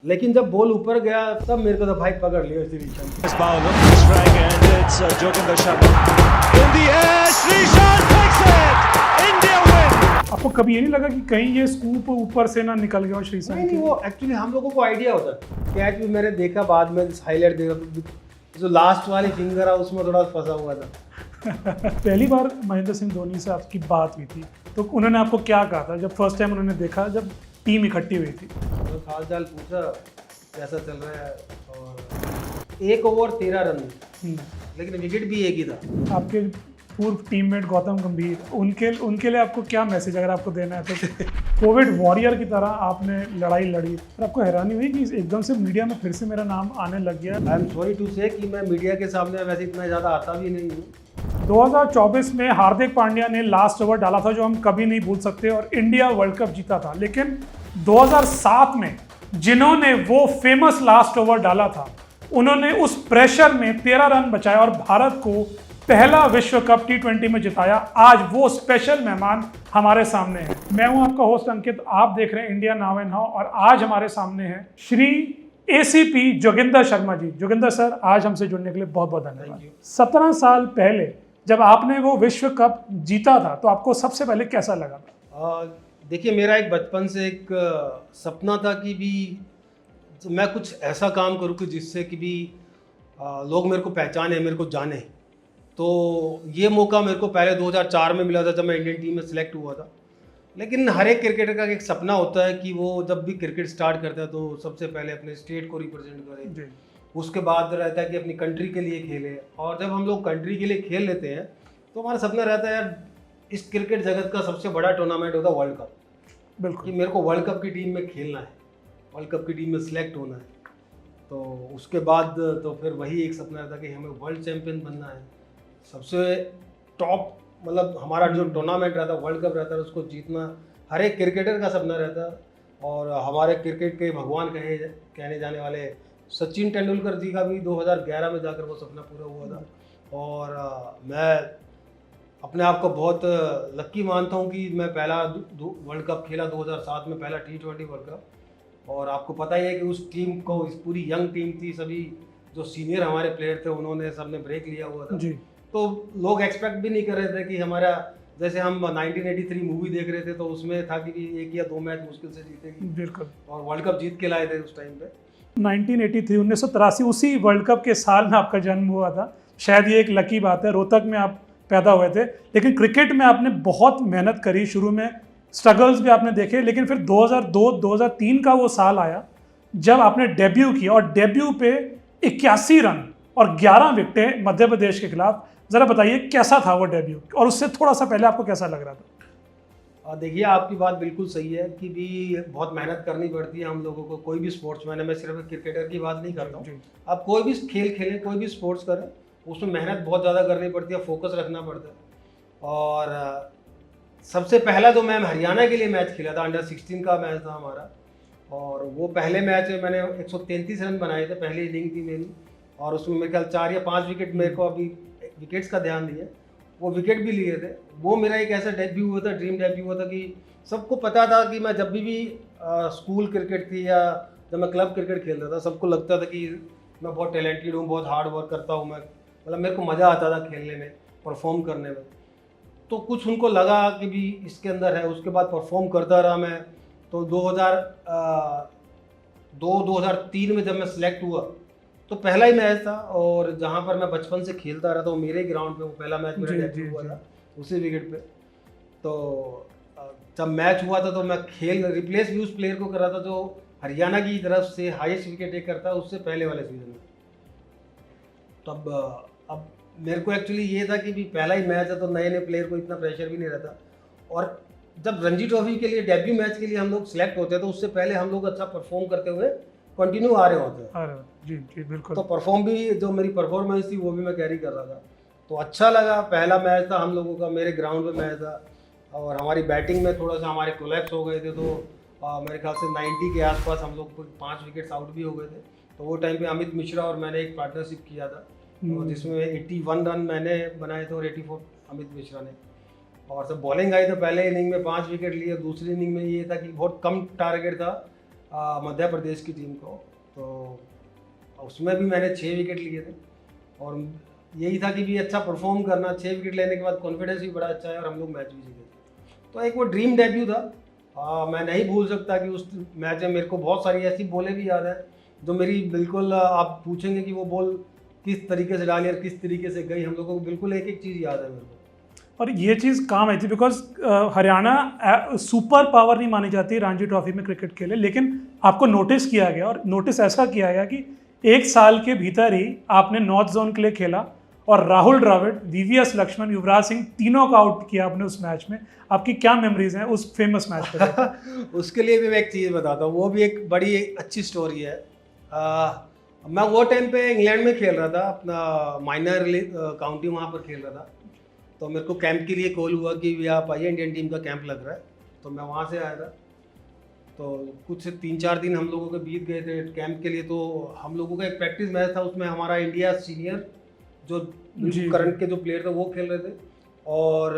लेकिन जब बॉल ऊपर गया तब मेरे को तो भाई पकड़ लिया श्रीशांत। आपको कभी ये नहीं लगा कि कहीं ये स्कूप ऊपर से ना निकल गया श्रीशांत? नहीं, वो एक्चुअली हम लोगों को आइडिया होता है। कैच भी मैंने देखा बाद में हाईलाइट देखा, जो लास्ट वाली फिंगर है उसमें थोड़ा फंसा हुआ था। पहली बार महेंद्र सिंह धोनी से आपकी बात हुई थी तो उन्होंने आपको क्या कहा था जब फर्स्ट टाइम उन्होंने देखा, जब टीम इकट्ठी हुई थी? तो हाल चाल पूछा कैसा चल रहा है, और 1 ओवर 13 रन, लेकिन विकेट भी एक ही था। आपके पूर्व टीममेट गौतम गंभीर, उनके लिए आपको क्या मैसेज अगर आपको देना है तो? कोविड वॉरियर की तरह आपने लड़ाई लड़ी और आपको हैरानी हुई कि एकदम से मीडिया में फिर से मेरा नाम आने लग गया? आई एम सॉरी टू से कि मैं मीडिया के सामने वैसे इतना ज़्यादा आता भी नहीं हूँ। 2024 में हार्दिक पांड्या ने लास्ट ओवर डाला था जो हम कभी नहीं भूल सकते और इंडिया वर्ल्ड कप जीता था। लेकिन 2007 में जिन्होंने वो फेमस लास्ट ओवर डाला था उन्होंने उस प्रेशर में 13 रन बचाया और भारत को पहला विश्व कप T20 में जिताया। आज वो स्पेशल मेहमान हमारे सामने हैं। मैं हूं आपका होस्ट अंकित, आप देख रहे हैं इंडिया नाउ एंड हाउ और आज हमारे सामने हैं श्री ACP जोगिंदर शर्मा जी। जोगिंदर सर, आज हमसे जुड़ने के लिए बहुत बहुत धन्यवाद। 17 साल पहले जब आपने वो विश्व कप जीता था तो आपको सबसे पहले कैसा लगा था? देखिए, मेरा एक बचपन से एक सपना था कि भी मैं कुछ ऐसा काम करूँ कि जिससे कि भी लोग मेरे को पहचाने, मेरे को जाने। तो ये मौका मेरे को पहले 2004 में मिला था जब मैं इंडियन टीम में सिलेक्ट हुआ था। लेकिन हर एक क्रिकेटर का एक सपना होता है कि वो जब भी क्रिकेट स्टार्ट करता है तो सबसे पहले अपने स्टेट को रिप्रेजेंट करे, उसके बाद रहता है कि अपनी कंट्री के लिए खेले। और जब हम लोग कंट्री के लिए खेल लेते हैं तो हमारा सपना रहता है यार इस क्रिकेट जगत का सबसे बड़ा टूर्नामेंट होता है वर्ल्ड कप। बिल्कुल, कि मेरे को वर्ल्ड कप की टीम में खेलना है, वर्ल्ड कप की टीम में सिलेक्ट होना है। तो उसके बाद तो फिर वही एक सपना रहता है कि हमें वर्ल्ड चैंपियन बनना है, सबसे टॉप, मतलब हमारा जो टूर्नामेंट रहता है वर्ल्ड कप रहता है उसको जीतना हर एक क्रिकेटर का सपना रहता है। और हमारे क्रिकेट के भगवान कहने जाने वाले सचिन तेंदुलकर जी का भी 2011 में जाकर वो सपना पूरा हुआ था। और मैं अपने आप को बहुत लक्की मानता हूँ कि मैं पहला वर्ल्ड कप खेला 2007 में, पहला T20 वर्ल्ड कप। और आपको पता ही है कि उस टीम को, इस पूरी यंग टीम थी, सभी जो सीनियर हमारे प्लेयर थे उन्होंने सबने ब्रेक लिया हुआ था जी। तो लोग एक्सपेक्ट भी नहीं कर रहे थे कि हमारा, जैसे हम 1983 मूवी देख रहे थे तो उसमें था कि 1 या 2 मैच मुश्किल से जीतेगी। बिल्कुल, और वर्ल्ड कप जीत के लाए थे उस टाइम पे। 1983 उसी वर्ल्ड कप के साल में आपका जन्म हुआ था। शायद ये एक लकी बात है, रोहतक में आप पैदा हुए थे। लेकिन क्रिकेट में आपने बहुत मेहनत करी, शुरू में स्ट्रगल्स भी आपने देखे, लेकिन फिर 2002-2003 का वो साल आया जब आपने डेब्यू किया और डेब्यू पे 81 रन और 11 विकेटें मध्य प्रदेश के खिलाफ। ज़रा बताइए कैसा था वो डेब्यू और उससे थोड़ा सा पहले आपको कैसा लग रहा था? देखिए, आपकी बात बिल्कुल सही है कि भी बहुत मेहनत करनी पड़ती है हम लोगों को। कोई भी स्पोर्ट्समैन है, मैं सिर्फ क्रिकेटर की बात नहीं करता हूँ, आप कोई भी खेल खेलें, कोई भी स्पोर्ट्स करें, उसमें मेहनत बहुत ज़्यादा करनी पड़ती है, फोकस रखना पड़ता है। और सबसे पहला जो मैं हरियाणा के लिए मैच खेला था, अंडर 16 का मैच था हमारा। और वो पहले मैच में मैंने 133 रन बनाए थे, पहली इनिंग थी मेरी। और उसमें मेरे ख्याल 4 या 5 विकेट, मेरे को अभी विकेट्स का ध्यान नहीं है, वो विकेट भी लिए थे। वो मेरा एक ऐसा डेब्यू हुआ था, ड्रीम डेब्यू हुआ था कि सबको पता था कि मैं जब भी स्कूल क्रिकेट थी या जब मैं क्लब क्रिकेट खेलता था, सबको लगता था कि मैं बहुत टैलेंटेड हूँ, बहुत हार्ड वर्क करता हूँ, मैं मतलब मेरे को मज़ा आता था खेलने में, परफॉर्म करने में। तो कुछ उनको लगा कि भी इसके अंदर है। उसके बाद परफॉर्म करता रहा मैं। तो 2003 में जब मैं सिलेक्ट हुआ तो पहला ही मैच था, और जहाँ पर मैं बचपन से खेलता रहा था वो मेरे ग्राउंड पे वो पहला मैच मेरा डेब्यू हुआ था, उसी विकेट पे। तो जब मैच हुआ था तो मैं रिप्लेस भी उस प्लेयर को कर रहा था जो हरियाणा की तरफ से हाईएस्ट विकेट टेक करता है उससे पहले वाले सीजन में। तब अब मेरे को एक्चुअली ये था कि भी पहला ही मैच है तो नए नए प्लेयर को इतना प्रेशर भी नहीं रहता। और जब रणजी ट्रॉफी के लिए डेब्यू मैच के लिए हम लोग सिलेक्ट होते हैं तो उससे पहले हम लोग अच्छा परफॉर्म करते हुए कंटिन्यू आ रहे होते हैं। जी जी बिल्कुल। तो परफॉर्म भी, जो मेरी परफॉर्मेंस थी वो भी मैं कैरी कर रहा था, तो अच्छा लगा। पहला मैच था हम लोगों का, मेरे ग्राउंड पे मैच था। और हमारी बैटिंग में थोड़ा सा हमारे कोलैप्स हो गए थे, तो मेरे ख्याल से 90 के आसपास हम लोग 5 विकेट्स आउट भी हो गए थे। तो वो टाइम पे अमित मिश्रा और मैंने एक पार्टनरशिप किया था, तो जिसमें 81 रन मैंने बनाए थे और 84 अमित मिश्रा ने। और जब बॉलिंग आई तो पहले इनिंग में 5 विकेट लिए, दूसरी इनिंग में ये था कि बहुत कम टारगेट था मध्य प्रदेश की टीम को, तो उसमें भी मैंने 6 विकेट लिए थे और यही था कि भी अच्छा परफॉर्म करना। 6 विकेट लेने के बाद कॉन्फिडेंस भी बड़ा अच्छा है और हम लोग मैच भी जीते। तो एक वो ड्रीम डेब्यू था। मैं नहीं भूल सकता कि उस मैच में मेरे को बहुत सारी ऐसी बॉलें भी याद है जो मेरी बिल्कुल, आप पूछेंगे कि वो बॉल किस तरीके से डाली और किस तरीके से गई, हम लोगों को बिल्कुल एक एक चीज़ याद है मेरे को। और ये चीज़ काम आई थी बिकॉज हरियाणा सुपर पावर नहीं मानी जाती रणजी ट्रॉफी में क्रिकेट के लिए, लेकिन आपको नोटिस किया गया और नोटिस ऐसा किया गया कि 1 साल के भीतर ही आपने नॉर्थ जोन के लिए खेला और राहुल द्रविड़, वीवीएस लक्ष्मण, युवराज सिंह तीनों का आउट किया आपने उस मैच में। आपकी क्या मेमोरीज हैं उस फेमस मैच पर? उसके लिए भी मैं एक चीज़ बताता हूँ, वो भी एक बड़ी अच्छी स्टोरी है। मैं वो टाइम पे इंग्लैंड में खेल रहा था, अपना माइनर काउंटी वहाँ पर खेल रहा था। तो मेरे को कैंप के लिए कॉल हुआ कि आप आइए, इंडियन टीम का कैंप लग रहा है। तो मैं वहाँ से आया था। तो कुछ 3-4 दिन हम लोगों के बीत गए थे कैंप के लिए। तो हम लोगों का एक प्रैक्टिस मैच था, उसमें हमारा इंडिया सीनियर जो करंट के जो प्लेयर थे वो खेल रहे थे और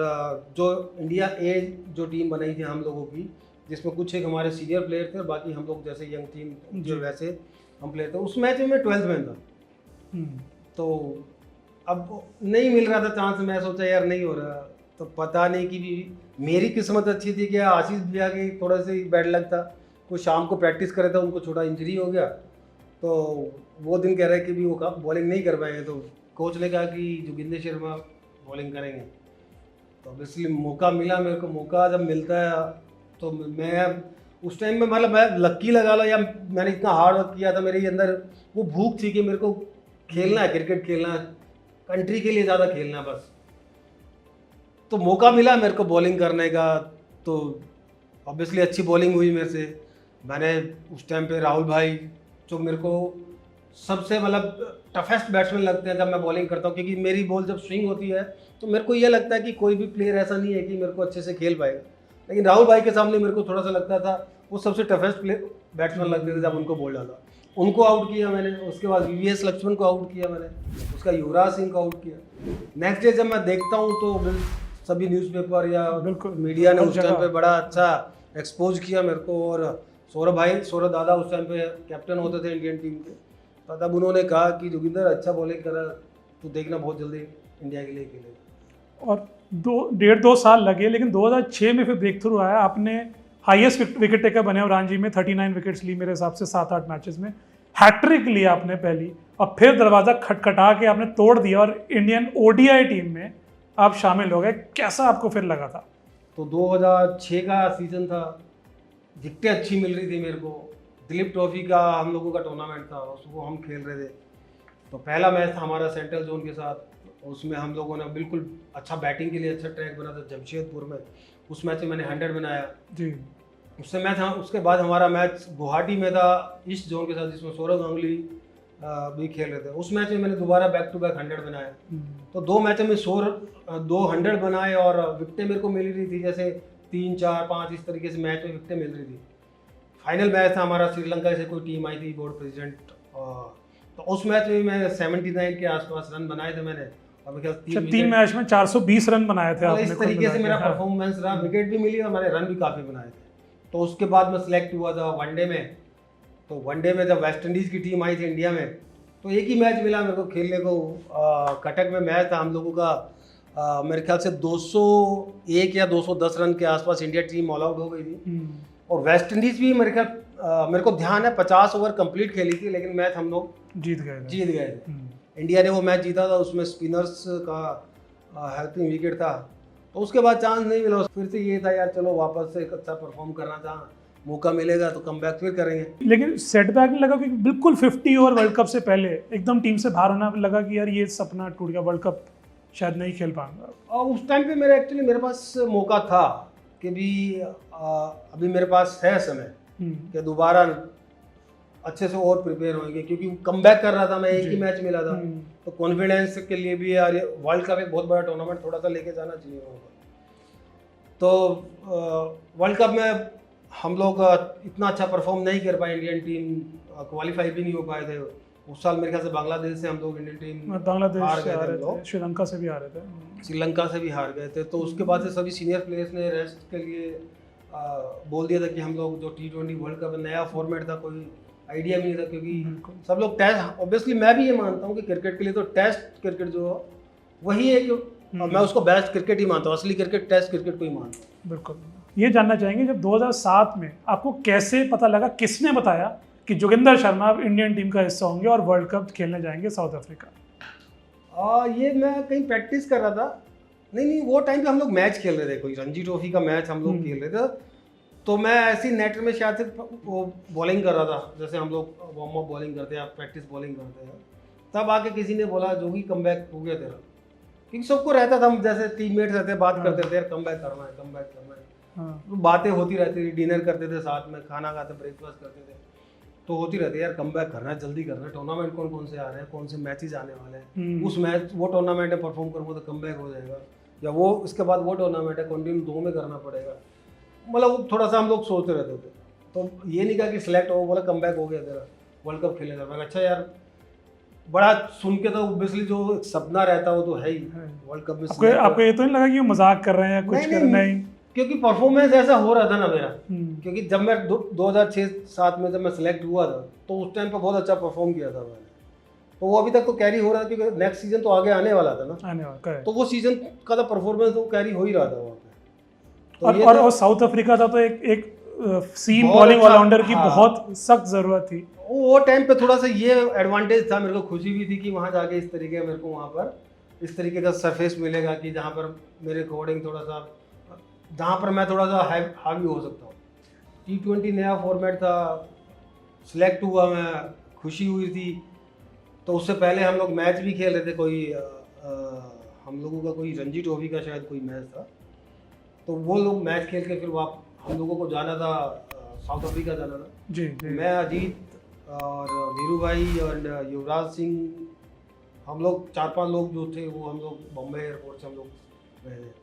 जो इंडिया ए जो टीम बनाई थी हम लोगों की, जिसमें कुछ एक हमारे सीनियर प्लेयर थे और बाकी हम लोग जैसे यंग टीम जो वैसे हम प्लेयर थे। उस मैच में मैं 12th मैन था। तो अब नहीं मिल रहा था चांस। मैं सोचा यार नहीं हो रहा, तो पता नहीं कि भी मेरी किस्मत अच्छी थी कि आशीष भैया की थोड़ा सा बैड लक था। कुछ शाम को प्रैक्टिस करे था, उनको छोटा इंजरी हो गया। तो वो दिन कह रहे कि भी वो बॉलिंग नहीं कर पाएंगे। तो कोच ने कहा कि जोगिंदर शर्मा बॉलिंग करेंगे। तो इसलिए मौका मिला मेरे को। मौका जब मिलता है तो मैं उस टाइम में, मतलब मैं लक्की लगा लो या मैंने इतना हार्ड वर्क किया था, मेरे अंदर वो भूख थी कि मेरे को खेलना है, क्रिकेट खेलना है, कंट्री के लिए ज़्यादा खेलना है बस। तो मौका मिला मेरे को बॉलिंग करने का। तो ऑब्वियसली अच्छी बॉलिंग हुई मेरे से। मैंने उस टाइम पे राहुल भाई, जो मेरे को सबसे मतलब टफेस्ट बैट्समैन लगते हैं जब मैं बॉलिंग करता हूँ, क्योंकि मेरी बॉल जब स्विंग होती है तो मेरे को ये लगता है कि कोई भी प्लेयर ऐसा नहीं है कि मेरे को अच्छे से खेल पाएगा। लेकिन राहुल भाई के सामने मेरे को थोड़ा सा लगता था वो सबसे टफेस्ट बैट्समैन लगते थे जब उनको बॉल डाला। उनको आउट किया मैंने। उसके बाद वीवीएस लक्ष्मण को आउट किया मैंने, उसका युवराज सिंह को आउट किया। नेक्स्ट डे जब मैं देखता हूँ तो सभी न्यूज़पेपर या बिल्कुल मीडिया ने उस टाइम पे बड़ा अच्छा एक्सपोज किया मेरे को। और सौरभ दादा उस टाइम पे कैप्टन होते थे इंडियन टीम के। तो तब उन्होंने कहा कि जोगिंदर अच्छा बॉलिंग करा, तो देखना बहुत जल्दी इंडिया के लिए खेलेगा। और 1.5-2 साल लगे, लेकिन 2006 में फिर ब्रेक थ्रू आया। आपने हाईएस्ट विकेट टेकर बने और रणजी में 39 विकेट्स ली मेरे हिसाब से 7-8 मैचेस में। हैट्रिक लिया आपने पहली, और फिर दरवाज़ा खटखटा के आपने तोड़ दिया और इंडियन ओडीआई टीम में आप शामिल हो गए। कैसा आपको फिर लगा था? तो 2006 का सीज़न था, विकेटें अच्छी मिल रही थी मेरे को। दिलीप ट्रॉफी का हम लोगों का टूर्नामेंट था, उसको हम खेल रहे थे। तो पहला मैच था हमारा सेंट्रल जोन के साथ, उसमें हम लोगों ने बिल्कुल अच्छा बैटिंग के लिए अच्छा ट्रैक बना था जमशेदपुर में। उस मैच में मैंने 100 बनाया जी। उससे मैच। हाँ, उसके बाद हमारा मैच गुवाहाटी में था ईस्ट जोन के साथ, जिसमें सौरव गांगुली भी खेल रहे थे। उस मैच में मैंने दोबारा बैक टू बैक 100 बनाया। तो 2 मैचों में 200 बनाए और विकेटें मेरे को मिल रही थी, जैसे 3, 4, 5 इस तरीके से मैच में विकेटें मिल रही थी। फाइनल मैच था हमारा, श्रीलंका से कोई टीम आई थी, बोर्ड प्रेसिडेंट। तो उस मैच में मैं 79 के आसपास रन बनाए थे मैंने। और मेरे ख्याल 3 मैच में 420 रन बनाए थे आपने। इस तरीके से मेरा परफॉर्मेंस रहा, विकेट भी मिली और मैंने रन भी काफ़ी बनाए थे। तो उसके बाद मैं सिलेक्ट हुआ था वनडे में। तो वनडे में जब वेस्ट इंडीज़ की टीम आई थी इंडिया में, तो एक ही मैच मिला मेरे को खेलने को। कटक में मैच था हम लोगों का। मेरे ख्याल से 201 या 210 रन के आसपास इंडिया टीम ऑल आउट हो गई थी। और वेस्ट इंडीज़ भी मेरे ख्याल, मेरे को ध्यान है 50 ओवर कंप्लीट खेली थी, लेकिन मैच हम लोग जीत गए थे। इंडिया ने वो मैच जीता था, उसमें स्पिनर्स का हेल्पिंग विकेट था। तो उसके बाद चांस नहीं मिला। फिर से ये था यार चलो वापस से एक अच्छा परफॉर्म करना था, मौका मिलेगा तो कम बैक फिर करेंगे। लेकिन सेटबैक नहीं लगा कि बिल्कुल 50 ओवर वर्ल्ड कप से पहले एकदम टीम से बाहर होना लगा कि यार ये सपना टूट गया, वर्ल्ड कप शायद नहीं खेल पाऊंगा? और उस टाइम पे मेरे पास मौका था कि भी अभी मेरे पास है समय कि दोबारा अच्छे से और प्रिपेयर होंगे, क्योंकि कम बैक कर रहा था मैं। एक ही मैच मिला था। तो कॉन्फिडेंस के लिए भी यार वर्ल्ड कप एक बहुत बड़ा टूर्नामेंट, थोड़ा सा लेके जाना चाहिए होगा। तो वर्ल्ड कप में हम लोग इतना अच्छा परफॉर्म नहीं कर पाए, इंडियन टीम क्वालिफाई भी नहीं हो पाए थे। उस साल मेरे ख्याल से बांग्लादेश से हम लोग इंडियन टीम बांग्लादेश हार से गए हारे थे, थे, श्रीलंका से भी हारे थे। श्रीलंका से भी हार गए थे। तो उसके बाद से सभी सीनियर प्लेयर्स ने रेस्ट के लिए बोल दिया था कि हम लोग जो T20 वर्ल्ड कप नया फॉर्मेट था, कोई आइडिया भी नहीं था, क्योंकि सब लोग टेस्ट, ऑब्वियसली मैं भी ये मानता हूँ कि क्रिकेट के लिए तो टेस्ट क्रिकेट जो है वही है कि और मैं उसको बेस्ट क्रिकेट ही मानता हूँ, असली क्रिकेट टेस्ट क्रिकेट को ही मानता हूँ। बिल्कुल। ये जानना चाहेंगे जब 2007 में आपको कैसे पता लगा, किसने बताया कि जोगिंदर शर्मा अब इंडियन टीम का हिस्सा होंगे और वर्ल्ड कप खेलने जाएंगे साउथ अफ्रीका? ये मैं कहीं प्रैक्टिस कर रहा था, नहीं वो टाइम पे हम लोग मैच खेल रहे थे, कोई रणजी ट्रॉफी का मैच हम लोग खेल रहे थे, तो मैं ऐसी नेट में शायद से वो बॉलिंग कर रहा था, जैसे हम लोग वार्म अप बॉलिंग करते हैं, प्रैक्टिस बॉलिंग करते हैं, तब आके किसी ने बोला जोगी कमबैक हो गया तेरा, क्योंकि सबको रहता था, हम जैसे टीममेट रहते बात करते थे यार कमबैक करना है, कमबैक करना है, तो बातें होती रहती थी, डिनर करते थे साथ में, खाना खाते, ब्रेकफास्ट करते थे, तो होती रहती है यार कमबैक करना है, जल्दी करना है, टूर्नामेंट कौन कौन से आ रहे हैं, कौन से मैचेस आने वाले हैं, उस मैच वो टूर्नामेंट में परफॉर्म करूँगा तो कमबैक हो जाएगा, या वो उसके बाद वो टूर्नामेंट है कंटिन्यू 2 में करना पड़ेगा, मतलब थोड़ा सा हम लोग सोचते रहते थे। तो ये नहीं कहा कि सिलेक्ट हो, बोला कमबैक हो गया तेरा, वर्ल्ड कप खेलेगा। मैं अच्छा यार, बड़ा सुन के तो ऑब्वियसली जो सपना रहता है वो तो है ही, वर्ल्ड कप में। आपको ये तो नहीं लगा कि वो मजाक कर रहे हैं या कुछ कर रहे हैं? क्योंकि परफॉर्मेंस ऐसा हो रहा था ना मेरा, क्योंकि जब मैं 2006-07 में जब मैं सिलेक्ट हुआ था तो उस टाइम पे बहुत अच्छा परफॉर्म किया था मैंने, तो वो अभी तक तो कैरी हो रहा था, क्योंकि नेक्स्ट सीजन तो आगे आने वाला था ना, आने वाला, तो वो सीजन का तो परफॉर्मेंस तो कैरी हो ही रहा था वहाँ पे। तो और साउथ अफ्रीका था तो एक सीम बॉलिंग ऑलराउंडर की बहुत सख्त जरूरत थी। वो टाइम पे थोड़ा सा ये एडवांटेज था, मेरे को खुशी भी थी कि वहाँ जाके इस तरीके मेरे को वहाँ पर इस तरीके का सरफेस मिलेगा कि जहाँ पर मेरे अकॉर्डिंग थोड़ा सा, जहाँ पर मैं थोड़ा सा हावी हो सकता हूँ। T20 नया फॉर्मेट था, सिलेक्ट हुआ मैं, खुशी हुई थी। तो उससे पहले हम लोग मैच भी खेल रहे थे, कोई हम लोगों का कोई रणजी ट्रॉफी का शायद कोई मैच था, तो वो लोग मैच खेल के फिर हम लोगों को जाना था साउथ अफ्रीका जाना था। जी। मैं, अजीत और वीरू भाई और युवराज सिंह, हम लोग 4-5 लोग जो थे वो हम लोग बॉम्बे एयरपोर्ट से हम लोग गए थे।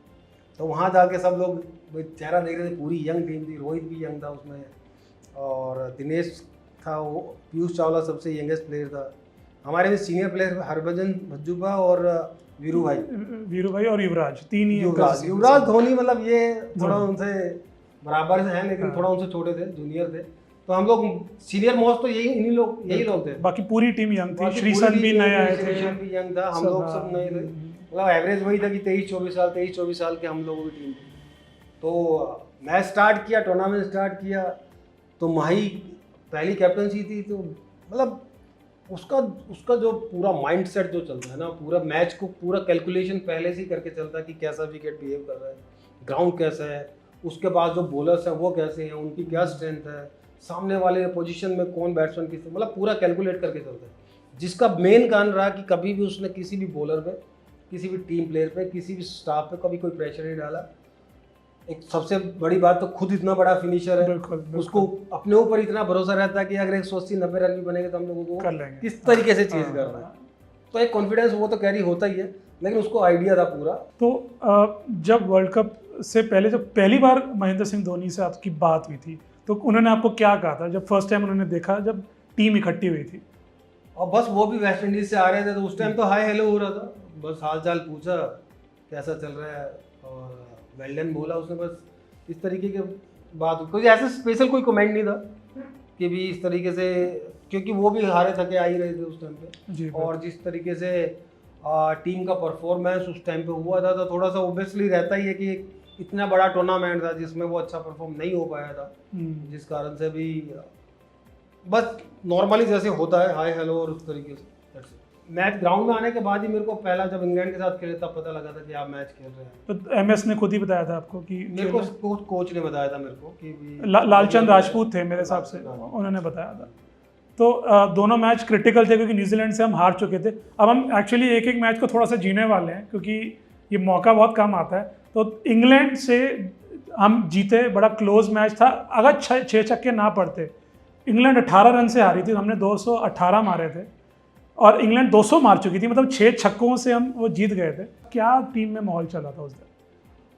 तो वहाँ जाके सब लोग चेहरा देख रहे थे, पूरी यंग टीम थी, रोहित भी यंग था उसमें, और दिनेश था, वो पीयूष चावला सबसे यंगेस्ट प्लेयर था, हमारे में सीनियर प्लेयर हरभजन भज्जूबा और वीरू भाई और युवराज, तीन ही। युवराज धोनी, मतलब ये थोड़ा उनसे बराबर से हैं, लेकिन थोड़ा उनसे छोटे थे, जूनियर थे, तो हम लोग सीनियर मोस्ट तो यही लोग थे, बाकी पूरी टीम यंग थी, श्रीसंत भी नए आए थे, श्रीसंत भी यंग था, हम लोग सब नए थे, मतलब एवरेज वही था कि 23-24 साल के हम लोगों की टीम थी। तो मैच स्टार्ट किया, टूर्नामेंट स्टार्ट किया, तो माही पहली कैप्टनसी थी, तो मतलब उसका जो पूरा माइंडसेट जो चलता है ना, पूरा मैच को पूरा कैलकुलेशन पहले से ही करके चलता है कि कैसा विकेट बिहेव कर रहा है, ग्राउंड कैसा है, उसके बाद जो बॉलर्स हैं वो कैसे हैं, उनकी क्या स्ट्रेंथ है, सामने वाले पोजीशन में कौन बैट्समैन किस, मतलब पूरा कैलकुलेट करके चलता है, जिसका मेन कारण रहा कि कभी भी उसने किसी भी बॉलर पे, किसी भी टीम प्लेयर पे, किसी भी स्टाफ पे कभी कोई प्रेशर नहीं डाला। एक सबसे बड़ी बात तो खुद इतना बड़ा फिनिशर है, बिल्कुल। उसको अपने ऊपर इतना भरोसा रहता है कि अगर 180-90 रन भी बनेंगे तो हम लोगों को किस तरीके से चेज करना है, तो एक कॉन्फिडेंस वो तो कैरी होता ही है, लेकिन उसको आइडिया था पूरा। तो जब वर्ल्ड कप से पहले, जब पहली बार महेंद्र सिंह धोनी से आपकी बात हुई थी, तो उन्होंने आपको क्या कहा था जब फर्स्ट टाइम उन्होंने देखा, जब टीम इकट्ठी हुई थी? और बस वो भी वेस्ट इंडीज से आ रहे थे, तो उस टाइम तो हाय हेलो हो रहा था, बस हाल चाल पूछा कैसा चल रहा है और वेल डन बोला उसने, बस इस तरीके की बात, कोई ऐसा स्पेशल कोई कमेंट नहीं था कि भी इस तरीके से, क्योंकि वो भी हारे थके आ ही रहे थे उस टाइम पे, और जिस तरीके से टीम का परफॉर्मेंस उस टाइम पे हुआ था, तो थोड़ा सा ऑब्वियसली रहता ही है कि इतना बड़ा टूर्नामेंट था जिसमें वो अच्छा परफॉर्म नहीं हो पाया था, जिस कारण से भी बस नॉर्मली जैसे होता है हाय हेलो और उस तरीके से। मैच ग्राउंड में आने के बाद ही मेरे को पहला, जब इंग्लैंड के साथ खेले तब पता लगा था कि आप मैच खेल रहे हैं। तो एमएस ने खुद ही बताया था आपको कि? मेरे को कोच ने बताया था मेरे को कि लालचंद राजपूत थे मेरे हिसाब से, उन्होंने बताया था। तो दोनों मैच क्रिटिकल थे क्योंकि न्यूजीलैंड से हम हार चुके थे। अब हम एक्चुअली एक एक मैच को थोड़ा सा जीने वाले हैं क्योंकि ये मौका बहुत कम आता है। तो इंग्लैंड से हम जीते, बड़ा क्लोज मैच था। अगर 6 छक्के ना पड़ते, इंग्लैंड 18 रन से हारी थी, हमने 218 मारे थे और इंग्लैंड 200 मार चुकी थी, मतलब 6 छक्कों से हम वो जीत गए थे। क्या टीम में माहौल चला था उस दिन?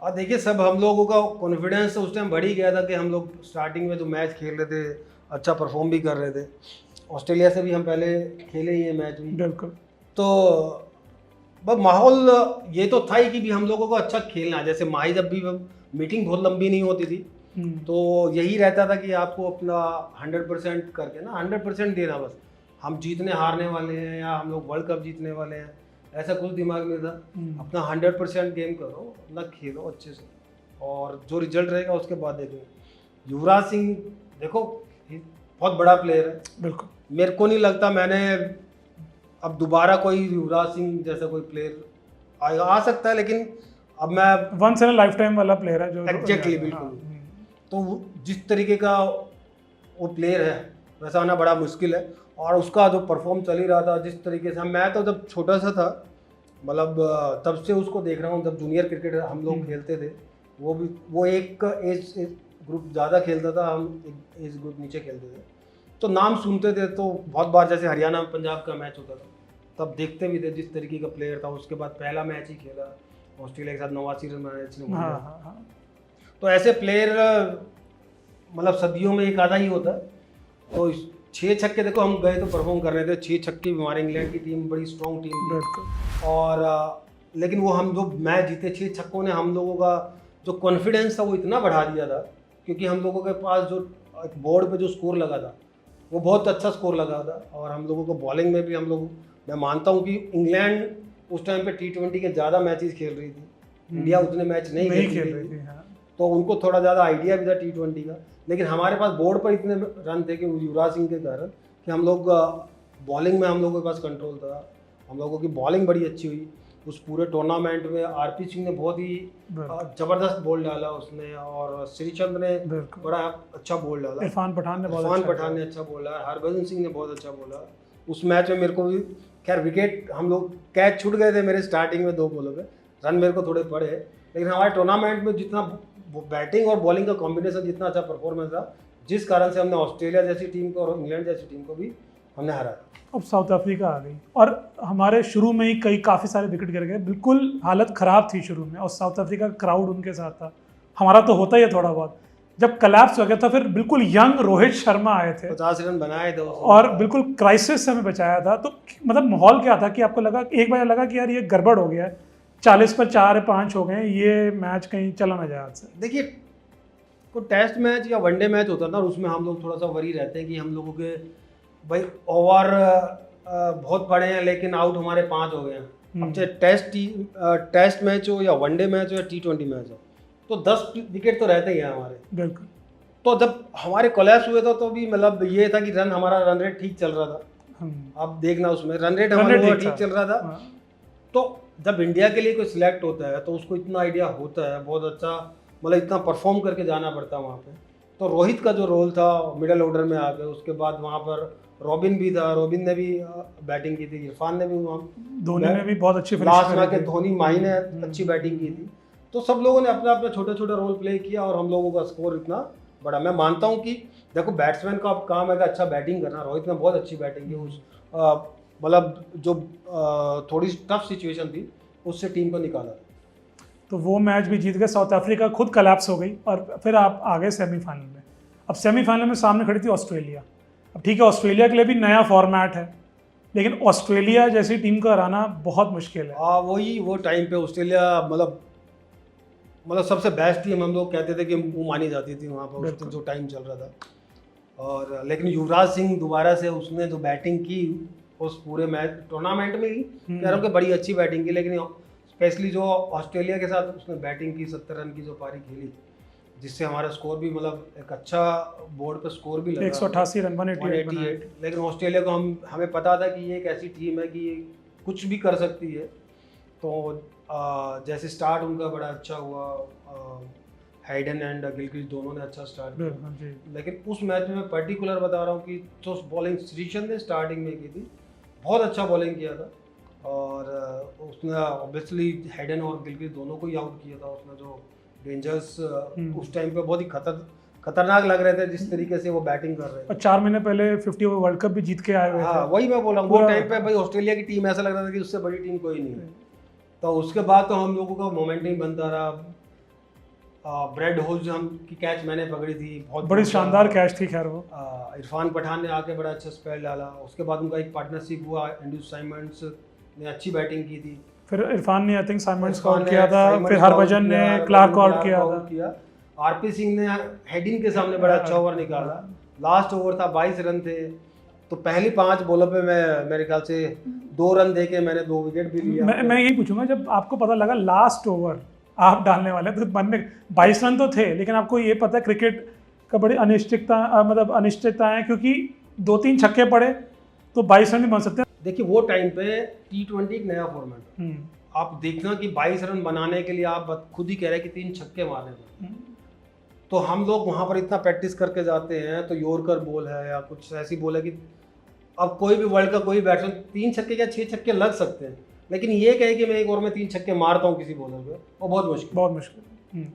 और देखिए, सब हम लोगों का कॉन्फिडेंस उस टाइम बढ़ ही गया था कि हम लोग स्टार्टिंग में जो मैच खेल रहे थे अच्छा परफॉर्म भी कर रहे थे। ऑस्ट्रेलिया से भी हम पहले खेले ही है मैच भी, बिल्कुल। तो बस माहौल ये तो था ही कि भी हम लोगों को अच्छा खेलना है। जैसे माही जब भी मीटिंग बहुत लंबी नहीं होती थी, तो यही रहता था कि आपको अपना 100% करके ना 100% देना, बस हम जीतने हारने वाले हैं या हम लोग वर्ल्ड कप जीतने वाले हैं, ऐसा कुछ दिमाग में था। अपना 100% गेम करो, अपना खेलो अच्छे से, और जो रिजल्ट रहेगा उसके बाद देखेंगे। युवराज सिंह देखो बहुत बड़ा प्लेयर है, बिल्कुल। मेरे को नहीं लगता मैंने अब दोबारा कोई युवराज सिंह जैसा कोई प्लेयर आएगा, आ सकता है, लेकिन अब मैं once in a life time वाला प्लेयर है जो एग्जैक्टली बिल्कुल। तो जिस तरीके का वो प्लेयर है वैसा आना बड़ा मुश्किल है, और उसका जो परफॉर्म चल ही रहा था जिस तरीके से, मैं तो जब छोटा सा था मतलब तब से उसको देख रहा हूँ, जब जूनियर क्रिकेट हम लोग खेलते थे, वो एक एज ग्रुप ज़्यादा खेलता था, हम एक एज ग्रुप नीचे खेलते थे, तो नाम सुनते थे, तो बहुत बार जैसे हरियाणा पंजाब का मैच होता था तब देखते भी थे जिस तरीके का प्लेयर था। उसके बाद पहला मैच ही खेला ऑस्ट्रेलिया के साथ 89 रन मैच। तो ऐसे प्लेयर मतलब सदियों में एक आधा ही होता है। तो 6 छक्के देखो हम गए तो परफॉर्म कर रहे थे, 6 छक्के भी हमारे इंग्लैंड की टीम बड़ी स्ट्रॉन्ग टीम थी, और लेकिन वो हम जो मैच जीते 6 छक्कों ने हम लोगों का जो कॉन्फिडेंस था वो इतना बढ़ा दिया था, क्योंकि हम लोगों के पास जो बोर्ड पे जो स्कोर लगा था वो बहुत अच्छा स्कोर लगा था, और हम लोगों को बॉलिंग में भी हम लोग, मैं मानता हूँ कि इंग्लैंड उस टाइम पे T20 के ज़्यादा मैचेस खेल रही थी, इंडिया उतने मैच नहीं खेल रही थी, तो उनको थोड़ा ज़्यादा आइडिया भी था T20 का, लेकिन हमारे पास बोर्ड पर इतने रन थे कि युवराज सिंह के कारण कि हम लोग बॉलिंग में हम लोगों के पास कंट्रोल था, हम लोगों की बॉलिंग बड़ी अच्छी हुई उस पूरे टूर्नामेंट में। आरपी सिंह ने बहुत ही जबरदस्त बॉल डाला उसने, और श्रीचंद ने बड़ा अच्छा बॉल डाला, इरफान पठान ने अच्छा बॉल डाला, हरभजन सिंह ने बहुत अच्छा बोला उस मैच में। मेरे को भी खैर विकेट हम लोग कैच छूट गए थे मेरे स्टार्टिंग में 2 बॉलों पे, रन मेरे को थोड़े पड़े, लेकिन हमारे टूर्नामेंट में जितना बैटिंग और बॉलिंग का कॉम्बिनेशन जितना अच्छा परफॉर्मेंस था, जिस कारण से हमने ऑस्ट्रेलिया जैसी टीम को और इंग्लैंड जैसी टीम को भी हमने हराया। अब साउथ अफ्रीका आ गई और हमारे शुरू में ही काफ़ी सारे विकेट गिर गए, बिल्कुल हालत ख़राब थी शुरू में, और साउथ अफ्रीका का क्राउड उनके साथ था, हमारा तो होता ही है थोड़ा बहुत। जब कलैप्स हो गया था फिर बिल्कुल यंग रोहित शर्मा आए थे, 50 रन बनाए थे और बिल्कुल क्राइसिस से हमें बचाया था। तो मतलब माहौल क्या था कि आपको लगा, एक बार लगा कि यार ये गड़बड़ हो गया है, 40 पर 4-5 हो गए, ये मैच कहीं चला ना जाए हाथ से? देखिए कोई टेस्ट मैच या वनडे मैच होता था, उसमें हम लोग थोड़ा सा वरी रहते हैं कि हम लोगों के भाई ओवर बहुत पड़े हैं लेकिन आउट हमारे 5 हो गए हैं। अब चाहे टेस्ट मैच हो या वनडे मैच हो या T20 मैच हो, तो 10 विकेट तो रहते ही हैं हमारे। बिल्कुल। तो जब हमारे कोलैप्स हुए तो भी मतलब ये था कि हमारा रन रेट ठीक चल रहा था। अब देखना उसमें रन रेट हमारा ठीक चल रहा था। तो जब इंडिया के लिए कोई सिलेक्ट होता है तो उसको इतना आइडिया होता है, बहुत अच्छा मतलब इतना परफॉर्म करके जाना पड़ता है वहाँ पे। तो रोहित का जो रोल था मिडिल ऑर्डर में आ गए, उसके बाद वहाँ पर रॉबिन भी था, रॉबिन ने भी बैटिंग की थी, इरफान ने भी, धोनी ने भी बहुत अच्छी लास्ट में के धोनी माही ने अच्छी बैटिंग की थी। तो सब लोगों ने अपना अपना छोटा छोटा रोल प्ले किया और हम लोगों का स्कोर इतना बड़ा। मैं मानता हूँ कि देखो बैट्समैन का काम है कि अच्छा बैटिंग करना, रोहित ने बहुत अच्छी बैटिंग की, उस मतलब जो थोड़ी टफ सिचुएशन थी उससे टीम को निकाला। तो वो मैच भी जीत गए, साउथ अफ्रीका खुद कलैप्स हो गई और फिर आप आ गए सेमीफाइनल में। अब सेमीफाइनल में सामने खड़ी थी ऑस्ट्रेलिया। अब ठीक है ऑस्ट्रेलिया के लिए भी नया फॉर्मेट है, लेकिन ऑस्ट्रेलिया जैसी टीम को हराना बहुत मुश्किल है। हाँ वही वो टाइम पे ऑस्ट्रेलिया मतलब सबसे बेस्ट टीम हम लोग कहते थे कि वो मानी जाती थी वहाँ पर उस जो टाइम चल रहा था। और लेकिन युवराज सिंह दोबारा से उसने जो बैटिंग की उस पूरे मैच टूर्नामेंट में ही कह रहा हूँ कि बड़ी अच्छी बैटिंग की, लेकिन स्पेशली जो ऑस्ट्रेलिया के साथ उसने बैटिंग की 70 रन की जो पारी खेली, जिससे हमारा स्कोर भी मतलब एक अच्छा बोर्ड पे स्कोर भी लगा 188 रन 188। लेकिन ऑस्ट्रेलिया को हमें पता था कि ये एक ऐसी टीम है कि कुछ भी कर सकती है। तो जैसे स्टार्ट उनका बड़ा अच्छा हुआ, हाइडन एंड गिलक्रिस्ट दोनों ने अच्छा स्टार्ट किया, लेकिन उस मैच में मैं पर्टिकुलर बता रहा हूँ कि जो बॉलिंग श्रीचंद ने स्टार्टिंग में की थी बहुत अच्छा बॉलिंग किया था, और उसने ऑब्वियसली हाइडन और गिलक्रिस्ट दोनों को ही आउट किया था उसने। जो डेंजर्स उस टाइम पे बहुत ही खतरनाक लग रहे थे जिस तरीके से वो बैटिंग कर रहे थे। 4 महीने पहले 50 ओवर वर्ल्ड कप भी जीत के आए हुए थे। हाँ वही मैं बोल रहा हूँ, वो टाइम पे भाई ऑस्ट्रेलिया की टीम ऐसा लग रहा था कि उससे बड़ी टीम कोई नहीं है। तो उसके बाद तो हम लोगों का मोमेंटम बनता रहा। ब्रेड होल्स की कैच मैंने पकड़ी थी, बहुत बड़ी शानदार कैच थी। खैर वो इरफान पठान ने आके बड़ा अच्छा स्पेल डाला। उसके बाद उनका एक पार्टनरशिप हुआ, एंड्रू साइमंड्स ने अच्छी बैटिंग की थी, फिर इरफान ने आई थिंक साइमंड्स को आउट किया था, फिर हरभजन ने क्लार्क को आउट किया था। आरपी सिंह ने हेडिंग के सामने बड़ा अच्छा ओवर निकाला। लास्ट ओवर था, 22 रन थे, तो पहली 5 बॉलों पे मैं मेरे ख्याल से 2 रन देके मैंने 2 विकेट भी लिया। मैं यही पूछूंगा, जब आपको पता लगा लास्ट ओवर आप डालने वाले तो मन में 22 रन तो थे, लेकिन आपको ये पता है क्रिकेट का बड़ी अनिश्चितता है, क्योंकि 2-3 छक्के पड़े तो 22 रन भी बन सकते हैं। देखिए वो टाइम पे T20 एक नया फॉर्मेट, आप देखना कि 22 रन बनाने के लिए आप खुद ही कह रहे हैं कि 3 छक्के मारने पड़े, तो हम लोग वहाँ पर इतना प्रैक्टिस करके जाते हैं, तो यॉर्कर बॉल है या कुछ ऐसी बॉल है कि अब कोई भी वर्ल्ड का कोई बैट्समैन 3 छक्के या 6 छक्के लग सकते हैं, लेकिन ये कहे कि मैं एक ओवर में 3 छक्के मारता हूँ किसी बॉलर पे, वो बहुत मुश्किल।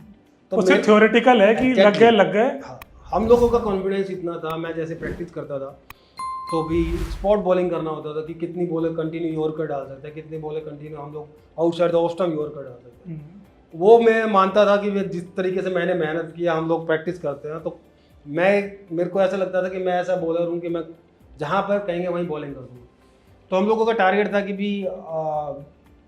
तो सिर्फ थ्योरेटिकल है कि लग गए। हाँ, हम लोगों का कॉन्फिडेंस इतना था, मैं जैसे प्रैक्टिस करता था तो भी स्पॉट बॉलिंग करना होता था कि कितनी बॉलें कंटिन्यू यॉर्कर डाल सकते हैं, कितनी बॉलें कंटिन्यू हम लोग outside the off stump yorker डाल सकते हैं। वो मैं मानता था कि जिस तरीके से मैंने मेहनत किया, हम लोग प्रैक्टिस करते हैं, तो मेरे को ऐसा लगता था कि मैं ऐसा बॉलर हूँ कि मैं जहाँ पर कहेंगे वहीं बॉलिंग कर दूँगा। तो हम लोगों का टारगेट था कि भी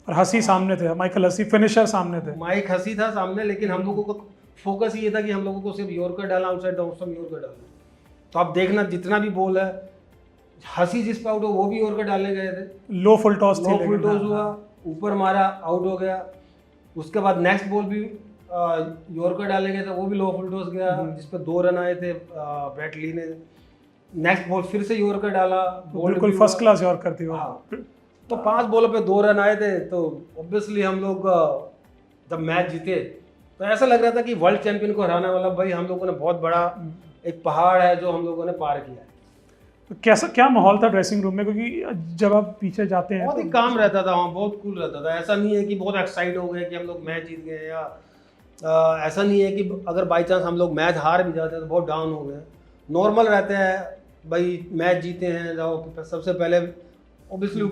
हसी सामने थे, माइकल हसी फिनिशर सामने थे, माइक हसी था सामने, लेकिन हम लोगों का फोकस ये था कि हम लोगों को सिर्फ यॉर्कर डालना, outside the off stump yorker डालना। तो आप देखना जितना भी बॉल है, हसी जिस पे आउट हो वो भी यॉर्कर डालने गए थे, लो फुल टॉस हुआ, ऊपर मारा, आउट हो गया। उसके बाद नेक्स्ट बॉल भी यॉर्कर डाले गए थे, वो भी लो फुल टॉस गया, जिस पे 2 रन आए थे ब्रैट ली ने। नेक्स्ट बॉल फिर से यॉर्कर डाला, बिल्कुल फर्स्ट क्लास यॉर्कर थी वो। हाँ, तो 5 बॉलों पे 2 रन आए थे, तो ऑब्वियसली हम लोग जब मैच जीते तो ऐसा लग रहा था कि वर्ल्ड चैंपियन को हराने वाला भाई हम लोगों ने बहुत बड़ा एक पहाड़ है जो हम लोगों ने पार किया है। तो कैसा क्या माहौल था ड्रेसिंग रूम में, क्योंकि जब आप पीछे जाते हैं बहुत ही काम रहता था वहाँ, बहुत कूल रहता था। ऐसा नहीं है कि बहुत एक्साइट हो गए कि हम लोग मैच जीत गए, या ऐसा नहीं है कि अगर बाई चांस हम लोग मैच हार भी जाते हैं तो बहुत डाउन हो गए। नॉर्मल रहते हैं भाई, मैच जीते हैं जाओ, सबसे पहले ओबियसली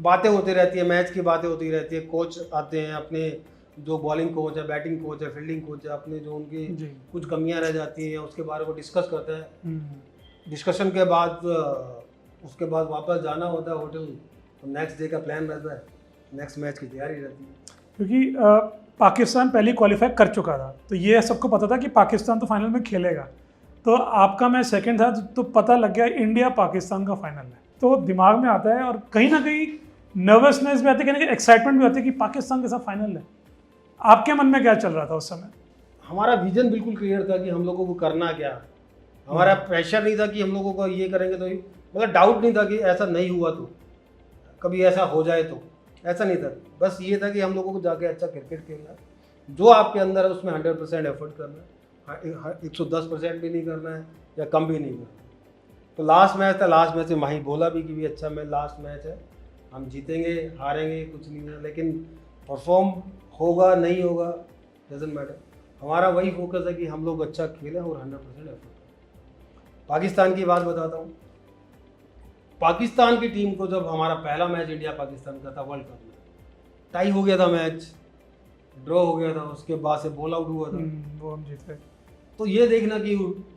बातें होती रहती है, मैच की बातें होती रहती है, कोच आते हैं अपने, जो बॉलिंग कोच है, बैटिंग कोच है, फील्डिंग कोच है, अपने जो उनकी कुछ कमियां रह जाती हैं उसके बारे में डिस्कस करते हैं। डिस्कशन के बाद उसके बाद वापस जाना होता है होटल, तो नेक्स्ट डे का प्लान रहता है, नेक्स्ट मैच की तैयारी रहती है। क्योंकि पाकिस्तान पहले क्वालिफाई कर चुका था, तो ये सबको पता था कि पाकिस्तान तो फाइनल में खेलेगा, तो आपका मैच सेकंड था, तो पता लग गया इंडिया पाकिस्तान का फाइनल है, तो दिमाग में आता है, और कहीं ना कहीं नर्वसनेस भी आती है, कहीं एक्साइटमेंट भी आती है कि पाकिस्तान के साथ फाइनल है। आपके मन में क्या चल रहा था उस समय? हमारा विजन बिल्कुल क्लियर था कि हम लोगों को करना क्या। हमारा प्रेशर नहीं था कि हम लोगों को ये करेंगे तो, मतलब डाउट नहीं था कि ऐसा नहीं हुआ तो कभी ऐसा हो जाए, तो ऐसा नहीं था। बस ये था कि हम लोगों को जाके अच्छा क्रिकेट खेलना है, जो आपके अंदर है उसमें 100% एफर्ट करना है, 110% भी नहीं करना है या कम भी नहीं करना। तो लास्ट मैच था, लास्ट मैच में माही बोला भी कि अच्छा मैं लास्ट मैच है, हम जीतेंगे हारेंगे कुछ नहीं है, लेकिन परफॉर्म होगा नहीं होगा डजंट मैटर। हमारा वही फोकस है कि हम लोग अच्छा खेलें और 100% एफर्ट करें। पाकिस्तान की बात बताता हूँ, पाकिस्तान की टीम को जब हमारा पहला मैच इंडिया पाकिस्तान का था वर्ल्ड कप में, टाई हो गया था मैच, ड्रॉ हो गया था, उसके बाद से बॉल आउट हुआ था, वो हम जीते। तो ये देखना कि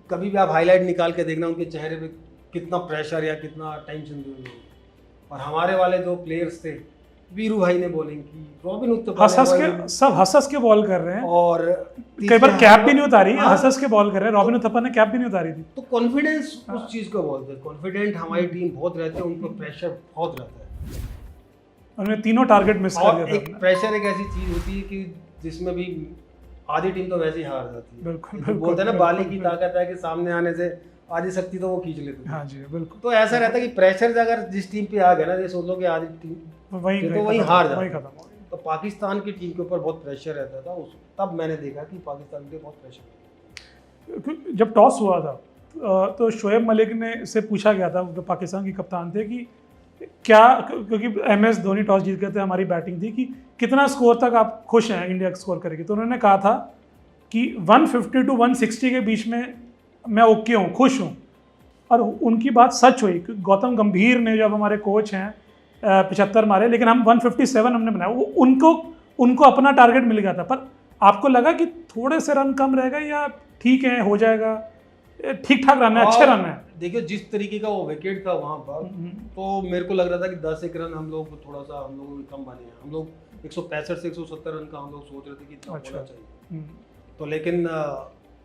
कभी भी आप हाईलाइट निकाल के देखना उनके चेहरे पे कितना प्रेशर या कितना टेंशन दे रहे हो। और हमारे वाले जो प्लेयर्स थे, वीरू भाई ने बॉलिंग की, रॉबिन उत्तपा सब हंस के बॉल कर रहे हैं, और कई बार कैप भी नहीं उतारी, हंस के बॉल कर रहे हैं। रॉबिन उत्तपा ने कैप भी नहीं उतारी थी। तो कॉन्फिडेंस उस चीज़ को बोलते हैं, कॉन्फिडेंट हमारी टीम बहुत रहती है, उनको प्रेशर बहुत रहता है। उन्होंने तीनों टारगेट मिस कर दिया था। एक प्रेशर एक ऐसी चीज़ होती है कि जिसमें भी आधी टीम तो वैसे ही हार जाती है। बिल्कुल बोलते हैं ना बाली की ताकत है कि सामने आने से आधी शक्ति तो वो खींच लेती है। हाँ जी बिल्कुल। तो ऐसा रहता है कि प्रेशर अगर जिस टीम पे आ गया ना, ये सोच लो कि आधी टीम वही हार जाती है। तो पाकिस्तान की टीम के ऊपर बहुत प्रेशर रहता था तब मैंने देखा कि पाकिस्तान के बहुत प्रेशर। जब टॉस हुआ था तो शोएब मलिक ने से पूछा गया था, जो पाकिस्तान के कप्तान थे, कि क्या, क्योंकि MS धोनी टॉस जीत गए थे, हमारी बैटिंग थी, कि कितना स्कोर तक आप खुश हैं इंडिया स्कोर करेगी। तो उन्होंने कहा था कि 150 to 160 के बीच में मैं ओके हूँ, खुश हूँ। और उनकी बात सच हुई। गौतम गंभीर ने, जब हमारे कोच हैं, 75 मारे, लेकिन हम 157 हमने बनाया। वो उनको अपना टारगेट मिल गया था। पर आपको लगा कि थोड़े से रन कम रहेगा या ठीक है, हो जाएगा, ठीक ठाक रन है, अच्छे रन है? देखिए जिस तरीके का वो विकेट था वहाँ पर, तो मेरे को लग रहा था कि 10-1 रन हम लोग थोड़ा सा हम लोगों को कम बने हैं। हम लोग 165 से 170 रन का हम लोग सोच रहे थे कि इतना होना चाहिए। तो लेकिन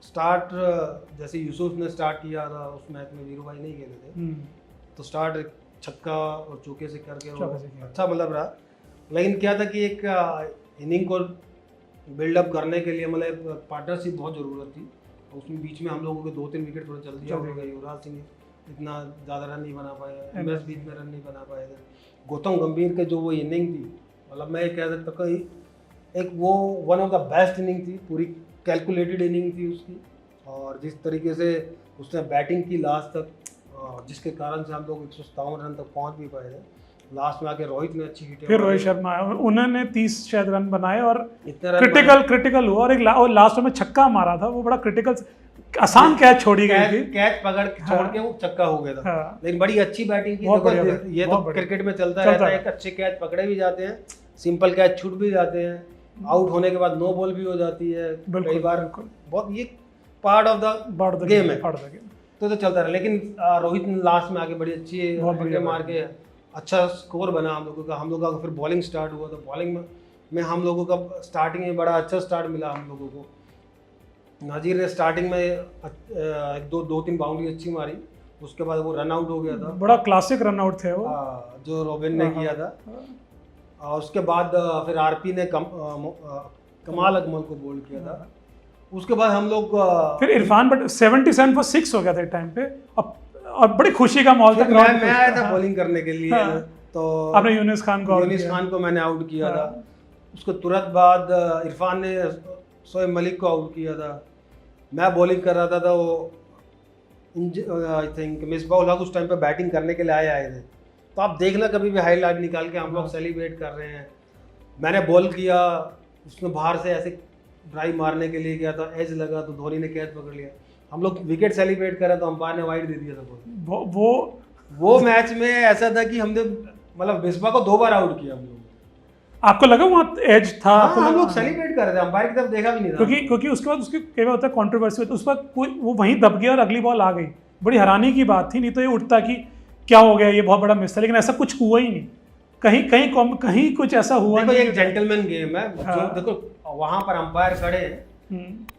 स्टार्ट जैसे यूसुफ ने स्टार्ट किया था उस मैच में, वीरू भाई नहीं खेले थे, तो स्टार्ट छक्का और चौके से करके वो अच्छा मतलब रहा। लेकिन क्या था कि एक इनिंग को बिल्डअप करने के लिए मतलब पार्टनरशिप बहुत ज़रूरत थी। उसमें बीच में हम लोगों के 2-3 विकेट थोड़ा जल्दी आउट हो गए। युवराज सिंह इतना ज़्यादा रन नहीं बना पाए, MS बीच में रन नहीं बना पाए थे। गौतम गंभीर के जो वो इनिंग थी, मतलब मैं कह सकता हूँ एक वो one of the best inning थी, पूरी कैलकुलेटेड इनिंग थी उसकी। और जिस तरीके से उसने बैटिंग की लास्ट तक, जिसके कारण से हम लोग 157 रन तक पहुंच भी पाए थे। लास्ट में आके रोहित ने अच्छी हिट, फिर रोहित शर्मा आया, उन्होंने 30 शायद रन बनाए और इतना क्रिटिकल हुआ और और लास्ट में छक्का मारा था, वो बड़ा क्रिटिकल, आसान कैच छोड़ी गई थी, कैच पकड़ छोड़ के वो छक्का हो गया था। लेकिन बड़ी अच्छी बैटिंग की। ये तो क्रिकेट में चलता रहता है, एक अच्छे कैच पकड़े भी जाते हैं, सिंपल कैच छूट भी जाते हैं, आउट होने के बाद नो बॉल भी हो जाती है कई बार। बहुत ये पार्ट ऑफ द गेम है, तो चलता रहा। लेकिन रोहित ने लास्ट में आके बड़ी अच्छी मार के अच्छा स्कोर बना हम लोगों का। हम लोगों का फिर बॉलिंग स्टार्ट हुआ, तो बॉलिंग में हम लोगों का स्टार्टिंग में बड़ा अच्छा स्टार्ट मिला हम लोगों को। नाजिर ने स्टार्टिंग में 2-3 बाउंड्री अच्छी मारी, उसके बाद वो रन आउट हो गया था। बड़ा क्लासिक रन आउट थे वो, जो रॉबिन ने किया था। और उसके बाद फिर RP ने कमाल अकमल को बोल्ड किया था। उसके बाद हम लोग फिर इरफान बट 77 for 6 हो गया था टाइम पे, और बड़ी खुशी का माहौल था। मैं आया था बॉलिंग करने के लिए, तो आपने यूनिस खान को मैंने आउट किया था। उसके तुरंत बाद इरफान ने शोएब मलिक को आउट किया था। मैं बॉलिंग कर रहा था, तो आई थिंक मिसबाह उल हक उस टाइम पे बैटिंग करने के लिए आए थे। तो आप देखना कभी भी हाईलाइट निकाल के हम लोग सेलिब्रेट कर रहे हैं। मैंने बॉल किया, उसने बाहर से ऐसे ड्राइव मारने के लिए गया था, एज लगा तो धोनी ने कैच पकड़ लिया। हम लोग विकेट सेलिब्रेट कर रहे तो अंपायर ने वाइड दे दिया था। वो मैच में ऐसा था कि हमने मतलब मिसबाह को 2 बार आउट किया हम लोग। आपको लगा वहाँ एज था? हम लोग सेलिब्रेट कर रहे थे, अंपायर की तरफ देखा भी नहीं था। क्योंकि उसके बाद उसके कई बार होता है कंट्रोवर्सी होता है, उस पर कोई वो वहीं दब गया और अगली बॉल आ गई। बड़ी हैरानी की बात थी, नहीं तो ये उठता कि क्या हो गया, ये बहुत बड़ा मिस था। लेकिन ऐसा कुछ हुआ ही नहीं, कहीं कुछ ऐसा हुआ नहीं। एक जेंटलमैन गेम है। देखो वहाँ पर अंपायर खड़े हैं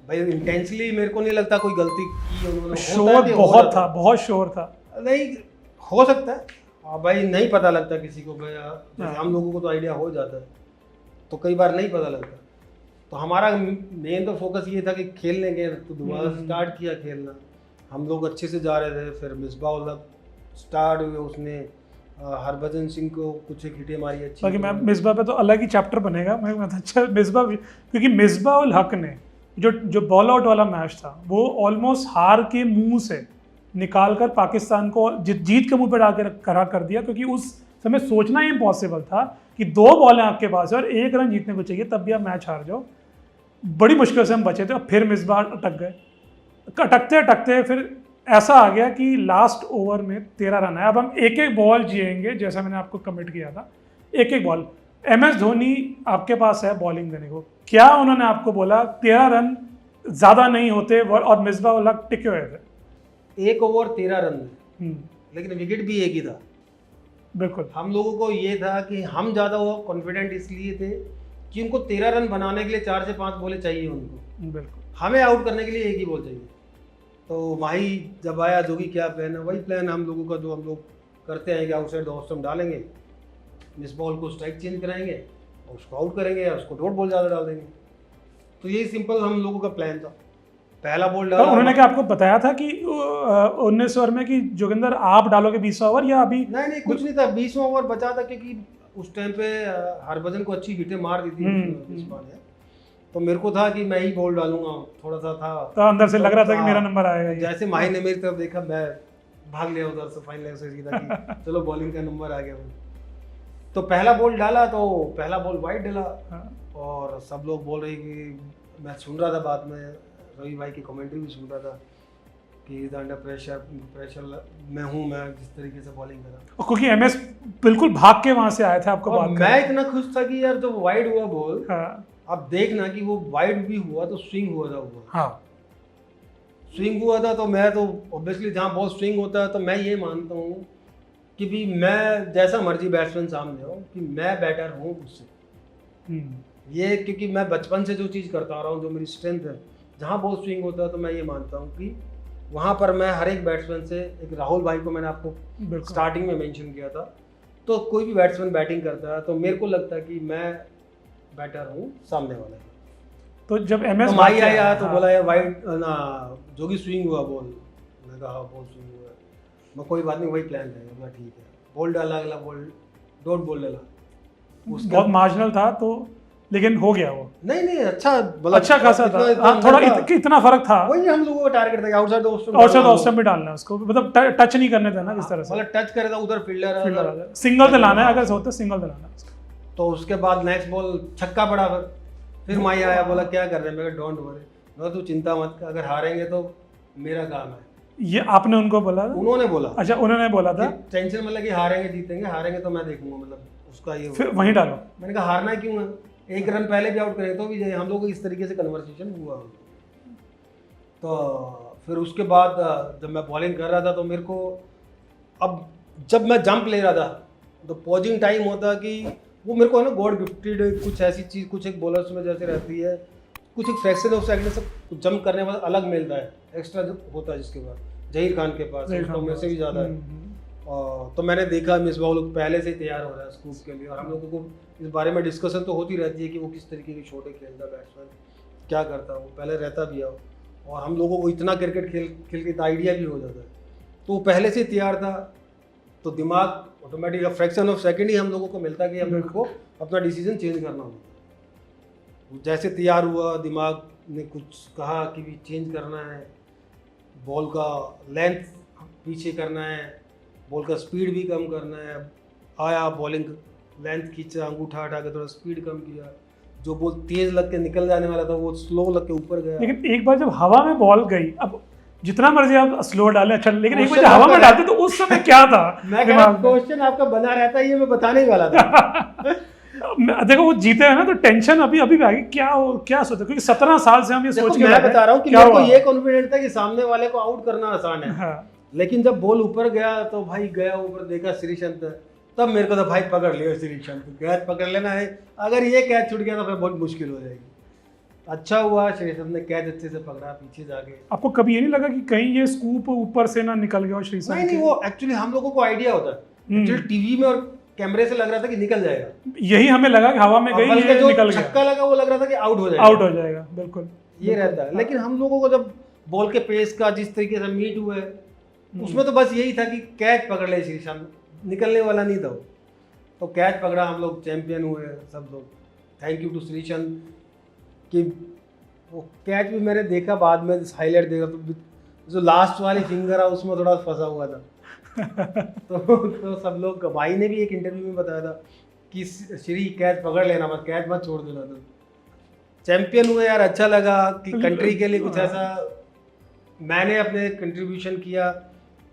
भाई, इंटेंशनली मेरे को नहीं लगता कोई गलती की उन्होंने। शोर बहुत था, बहुत शोर था। नहीं हो सकता है भाई, नहीं पता लगता किसी को। जैसे हम लोगों को तो आइडिया हो जाता है, तो कई बार नहीं पता लगता। तो हमारा मेन तो फोकस ये था कि खेलने गए, तो दोबारा स्टार्ट किया खेलना। हम लोग अच्छे से जा रहे थे। फिर मिसबाह उल हक स्टार्ट हुए, उसने हरभजन सिंह को कुछ एक हिटें मारी अच्छी। बाकी मैं मिसबाह पे तो अलग ही चैप्टर बनेगा। मैं अच्छा मिसबाह, क्योंकि मिसबाह उल हक ने जो बॉल आउट वाला मैच था, वो ऑलमोस्ट हार के मुंह से निकाल कर पाकिस्तान को जीत के मुंह पर आकर खड़ा कर दिया। क्योंकि उस समय सोचना ही इम्पॉसिबल था कि 2 बॉलें आपके पास है और 1 रन जीतने को चाहिए, तब भी आप मैच हार जाओ। बड़ी मुश्किल से हम बचे थे। और फिर मिसबाह अटक गए, अटकते फिर ऐसा आ गया कि लास्ट ओवर में 13 रन आया। अब हम एक एक बॉल जिएंगे, जैसा मैंने आपको कमिट किया था, एक एक बॉल। MS धोनी आपके पास है बॉलिंग देने को, क्या उन्होंने आपको बोला 13 रन ज़्यादा नहीं होते और मिसबाह उल हक टिके हुए थे। 1 ओवर 13 रन, लेकिन विकेट भी एक ही था। बिल्कुल। हम लोगों को ये था कि हम ज़्यादा वो कॉन्फिडेंट इसलिए थे कि उनको 13 रन बनाने के लिए 4 से 5 बॉलें चाहिए उनको। बिल्कुल। हमें आउट करने के लिए एक ही बॉल चाहिए। तो माही जब आया, जो भी क्या प्लान है वही प्लान हम लोगों का, जो हम लोग करते हैं कि आउटसाइड द ऑफ स्टंप डालेंगे, मिस बॉल को स्ट्राइक चेंज कराएंगे और उसको आउट करेंगे या उसको डॉट बॉल ज़्यादा डाल देंगे। तो यही सिंपल हम लोगों का प्लान था। पहला बॉल डाला। उन्होंने क्या आपको बताया था कि 19 ओवर में कि जोगिंदर आप डालोगे 20 ओवर, या अभी? नहीं कुछ नहीं था, 20वां ओवर बचा था, क्योंकि उस टाइम पे हरभजन को अच्छी हिटें मार दी थी मिसबाह ने। तो मेरे को था कि मैं ही बॉल डालूंगा, थोड़ा सा था तो अंदर से लग रहा था कि मेरा नंबर आएगा। जैसे माही ने मेरी तरफ देखा, मैं भाग लिया उधर से फाइन लेग से सीधा कि चलो बॉलिंग का नंबर आ गया। तो पहला बॉल डाला, तो पहला बॉल वाइड डाला। और सब लोग बोल रहे कि, मैं सुन रहा था बाद में रवि भाई की कमेंट्री भी सुन रहा था कि अंडर प्रेशर मैं हूँ, मैं जिस तरीके से बॉलिंग कर रहा। क्योंकि MS बिल्कुल भाग के वहां से आया था आपको बात। मैं इतना खुश था कि यार जब वाइड हुआ बॉल, अब देखना कि वो वाइड भी हुआ तो स्विंग हुआ था वो। हाँ, स्विंग हुआ था। तो मैं तो ऑब्वियसली जहाँ बॉल स्विंग होता है, तो मैं ये मानता हूँ कि भी मैं जैसा मर्जी बैट्समैन सामने हो, कि मैं बेटर हूँ उससे। ये क्योंकि मैं बचपन से जो चीज़ करता आ रहा हूँ, जो मेरी स्ट्रेंथ है, जहाँ बॉल स्विंग होता है तो मैं ये मानता हूँ कि वहाँ पर मैं हर एक बैट्समैन से, एक राहुल भाई को मैंने आपको स्टार्टिंग में मेंशन किया था, तो कोई भी बैट्समैन बैटिंग करता है तो मेरे को लगता है कि मैं बेटर हूँ सामने वाले का। तो जब MS तो माही आया तो बोला यार वाइड ना जो भी स्विंग हुआ बॉल, मैं कहा बॉल स्विंग हुआ, मैं कोई बात नहीं, वही प्लान रहेगा, मैं ठीक है, बॉल डाला, अगला बॉल डॉट बॉल डाला, बहुत मार्जिनल था तो, लेकिन हो गया वो। नहीं अच्छा, अच्छा खासा था, हाँ, थोड़ा इतना फर्क था। वही हम लोगों का टारगेट था, आउटसाइड ऑफ स्टंप भी डालना है उसको, मतलब टच नहीं करने देना किस तरह से, मतलब टच करेगा उधर फील्डर सिंगल दिलाना है, अगर होता सिंगल दिलाना है। तो उसके बाद नेक्स्ट बॉल छक्का पड़ा, फिर माही आया, बोला क्या कर रहे हैं, मैं डोंट वरी, मैं तू चिंता मत कर, अगर हारेंगे तो मेरा काम है। ये आपने उनको बोला था? उन्होंने बोला। अच्छा, उन्होंने बोला था टेंशन मतलब कि हारेंगे जीतेंगे, हारेंगे तो मैं देखूंगा, मतलब उसका ये फिर वहीं डालो। मैंने कहा हारना क्यों है, एक रन पहले भी आउट करें तो भी, हम लोग को इस तरीके से कन्वर्सेशन हुआ। तो फिर उसके बाद जब मैं बॉलिंग कर रहा था तो मेरे को, अब जब मैं जंप ले रहा था तो पॉजिंग टाइम होता कि वो मेरे को है ना गॉड गिफ्टेड कुछ ऐसी चीज़, कुछ एक बॉलर्स में जैसे रहती है, कुछ एक फ्रैक्शन ऑफ सेकंड से जंप करने वाला अलग मिलता है, एक्स्ट्रा होता है जिसके बाद जहीर खान के पास, तो मेरे से भी ज़्यादा है। तो मैंने देखा मिसबाह लोग पहले से तैयार हो रहा है स्कूप के लिए, और हम लोगों को इस बारे में डिस्कशन तो होती रहती है कि वो किस तरीके की शॉटें खेलता है, बैट्समैन क्या करता है, वो पहले रहता भी है, और हम लोगों को इतना क्रिकेट खेल के आइडिया भी हो जाता है, तो वो पहले से तैयार था, तो दिमाग ऑटोमेटिक फ्रैक्शन ऑफ सेकंड ही हम लोगों को मिलता कि हम लोग को अपना डिसीजन चेंज करना होता। जैसे तैयार हुआ, दिमाग ने कुछ कहा कि भी चेंज करना है, बॉल का लेंथ पीछे करना है, बॉल का स्पीड भी कम करना है, आया बॉलिंग लेंथ खींचा, अंगूठा हटा के थोड़ा स्पीड कम किया, जो बॉल तेज लग के निकल जाने वाला था वो स्लो लग के ऊपर गया। लेकिन एक बार जब हवा में बॉल गई, अब जितना मर्जी आप स्लो डालें अच्छा, लेकिन एक बार हवा में डालते तो उस समय क्या था? मैं क्वेश्चन आपका बना रहता है, ये मैं बताने ही वाला था। देखो वो जीते हैं ना तो टेंशन अभी भी आ गई, क्या सोचा, क्योंकि 17 साल से हम ये सोच के मैं बता रहा हूँ कि मेरे को ये कॉन्फिडेंस था कि सामने वाले को आउट करना आसान है। हाँ। लेकिन जब बॉल ऊपर गया तो भाई गया ऊपर, देखा श्रीशांत, तब मेरे को तो भाई पकड़ लिया श्रीशांत, कैच पकड़ लेना है, अगर ये कैच छूट गया तो फिर बहुत मुश्किल हो जाएगी। अच्छा हुआ श्रीशांत ने कैच अच्छे से पकड़ा पीछे जाके। आपको कभी ये नहीं लगा कि कहीं ये स्कूप ऊपर से ना निकल गया श्रीशांत? नहीं, वो एक्चुअली हम लोगों को आइडिया होता है, एक्चुअली टीवी में और कैमरे से लग रहा था कि निकल जाएगा, यही हमें लगा कि हवा में गई, ये निकल गया, छक्का लगा वो लग रहा था कि आउट हो जाएगा, बिल्कुल ये रहता है। लेकिन हम लोगों को जब बॉल के पेस का जिस तरीके से मीट हुए, उसमें तो बस यही था कि कैच पकड़ ले श्रीशांत, निकलने वाला नहीं था, तो कैच पकड़ा, हम लोग चैंपियन हुए सब लोग। थैंक यू टू श्रीशांत कि वो कैच भी मैंने देखा बाद में, हाईलाइट देखा तो जो लास्ट वाली फिंगर है उसमें थोड़ा फंसा हुआ था। तो सब लोग, भाई ने भी एक इंटरव्यू में बताया था कि श्री कैच पकड़ लेना मत, कैच मत छोड़ देना। तो चैंपियन हुए यार, अच्छा लगा कि कंट्री के लिए कुछ ऐसा मैंने अपने कंट्रीब्यूशन किया,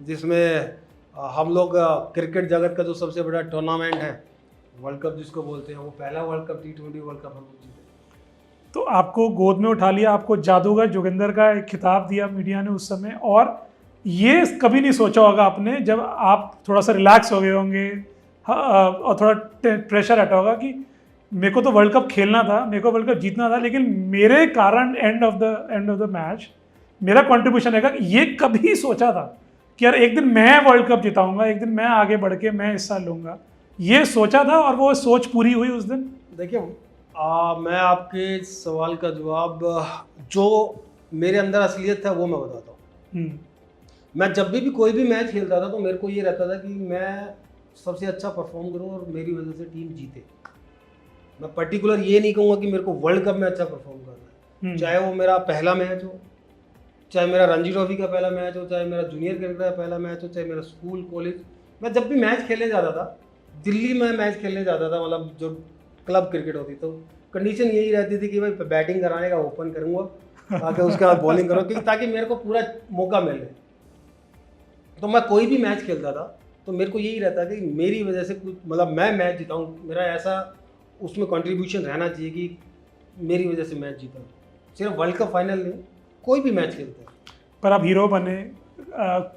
जिसमें हम लोग क्रिकेट जगत का जो सबसे बड़ा टूर्नामेंट है वर्ल्ड कप जिसको बोलते हैं, वो पहला world cup T20 world cup हम लोग जीते। तो आपको गोद में उठा लिया, आपको जादूगर जोगिंदर का एक खिताब दिया मीडिया ने उस समय, और ये कभी नहीं सोचा होगा आपने जब आप थोड़ा सा रिलैक्स हो गए होंगे और थोड़ा प्रेशर हटा होगा कि मेरे को तो वर्ल्ड कप खेलना था, मेरे को वर्ल्ड कप जीतना था, लेकिन मेरे कारण एंड ऑफ द मैच मेरा कंट्रीब्यूशन रहेगा। ये कभी सोचा था कि यार एक दिन मैं वर्ल्ड कप जिताऊंगा, एक दिन मैं आगे बढ़ के मैं हिस्सा लूंगा, ये सोचा था और वो सोच पूरी हुई उस दिन? देखिए मैं आपके सवाल का जवाब, जो मेरे अंदर असलियत था वो मैं बताता हूँ। मैं जब भी कोई भी मैच खेलता था तो मेरे को ये रहता था कि मैं सबसे अच्छा परफॉर्म करूँ और मेरी वजह से टीम जीते। मैं पर्टिकुलर ये नहीं कहूँगा कि मेरे को वर्ल्ड कप में अच्छा परफॉर्म करना है, चाहे वो मेरा पहला मैच हो, चाहे मेरा रणजी ट्रॉफी का पहला मैच हो, चाहे मेरा जूनियर क्रिकेट का पहला मैच हो, चाहे मेरा स्कूल कॉलेज। मैं जब भी मैच खेलने जाता था, दिल्ली में मैच खेलने जाता था, मतलब जो क्लब क्रिकेट होती, तो कंडीशन यही रहती थी कि भाई बैटिंग कराने का ओपन करूँगा ताकि उसके बाद बॉलिंग करूँ, क्योंकि ताकि मेरे को पूरा मौका मिले। तो मैं कोई भी मैच खेलता था तो मेरे को यही रहता कि मेरी वजह से कुछ, मतलब मैं मैच जीताऊँ, मेरा ऐसा उसमें कंट्रीब्यूशन रहना चाहिए कि मेरी वजह से मैच जीता। सिर्फ वर्ल्ड कप फाइनल नहीं, कोई भी मैच खेलते हैं। पर आप हीरो बने,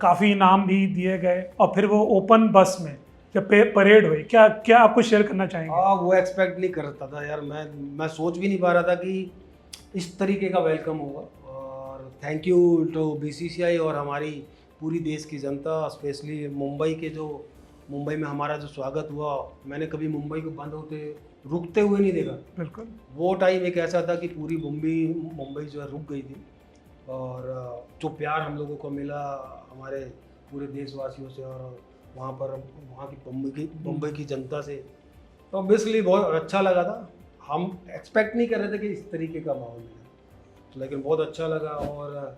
काफ़ी इनाम भी दिए गए, और फिर वो ओपन बस में जब परेड हुई, क्या आपको शेयर करना चाहेंगे? वो एक्सपेक्ट नहीं करता था यार, मैं सोच भी नहीं पा रहा था कि इस तरीके का वेलकम होगा। थैंक यू टू बीसीसीआई और हमारी पूरी देश की जनता, स्पेशली मुंबई में हमारा जो स्वागत हुआ, मैंने कभी मुंबई को बंद होते रुकते हुए नहीं देखा। बिल्कुल। वो टाइम एक ऐसा था कि पूरी मुंबई जो है रुक गई थी, और जो प्यार हम लोगों को मिला हमारे पूरे देशवासियों से और वहाँ की मुंबई की जनता से, तो ऑब्वियसली बहुत अच्छा लगा था। हम एक्सपेक्ट नहीं कर रहे थे कि इस तरीके का माहौल मिले, लेकिन बहुत अच्छा लगा और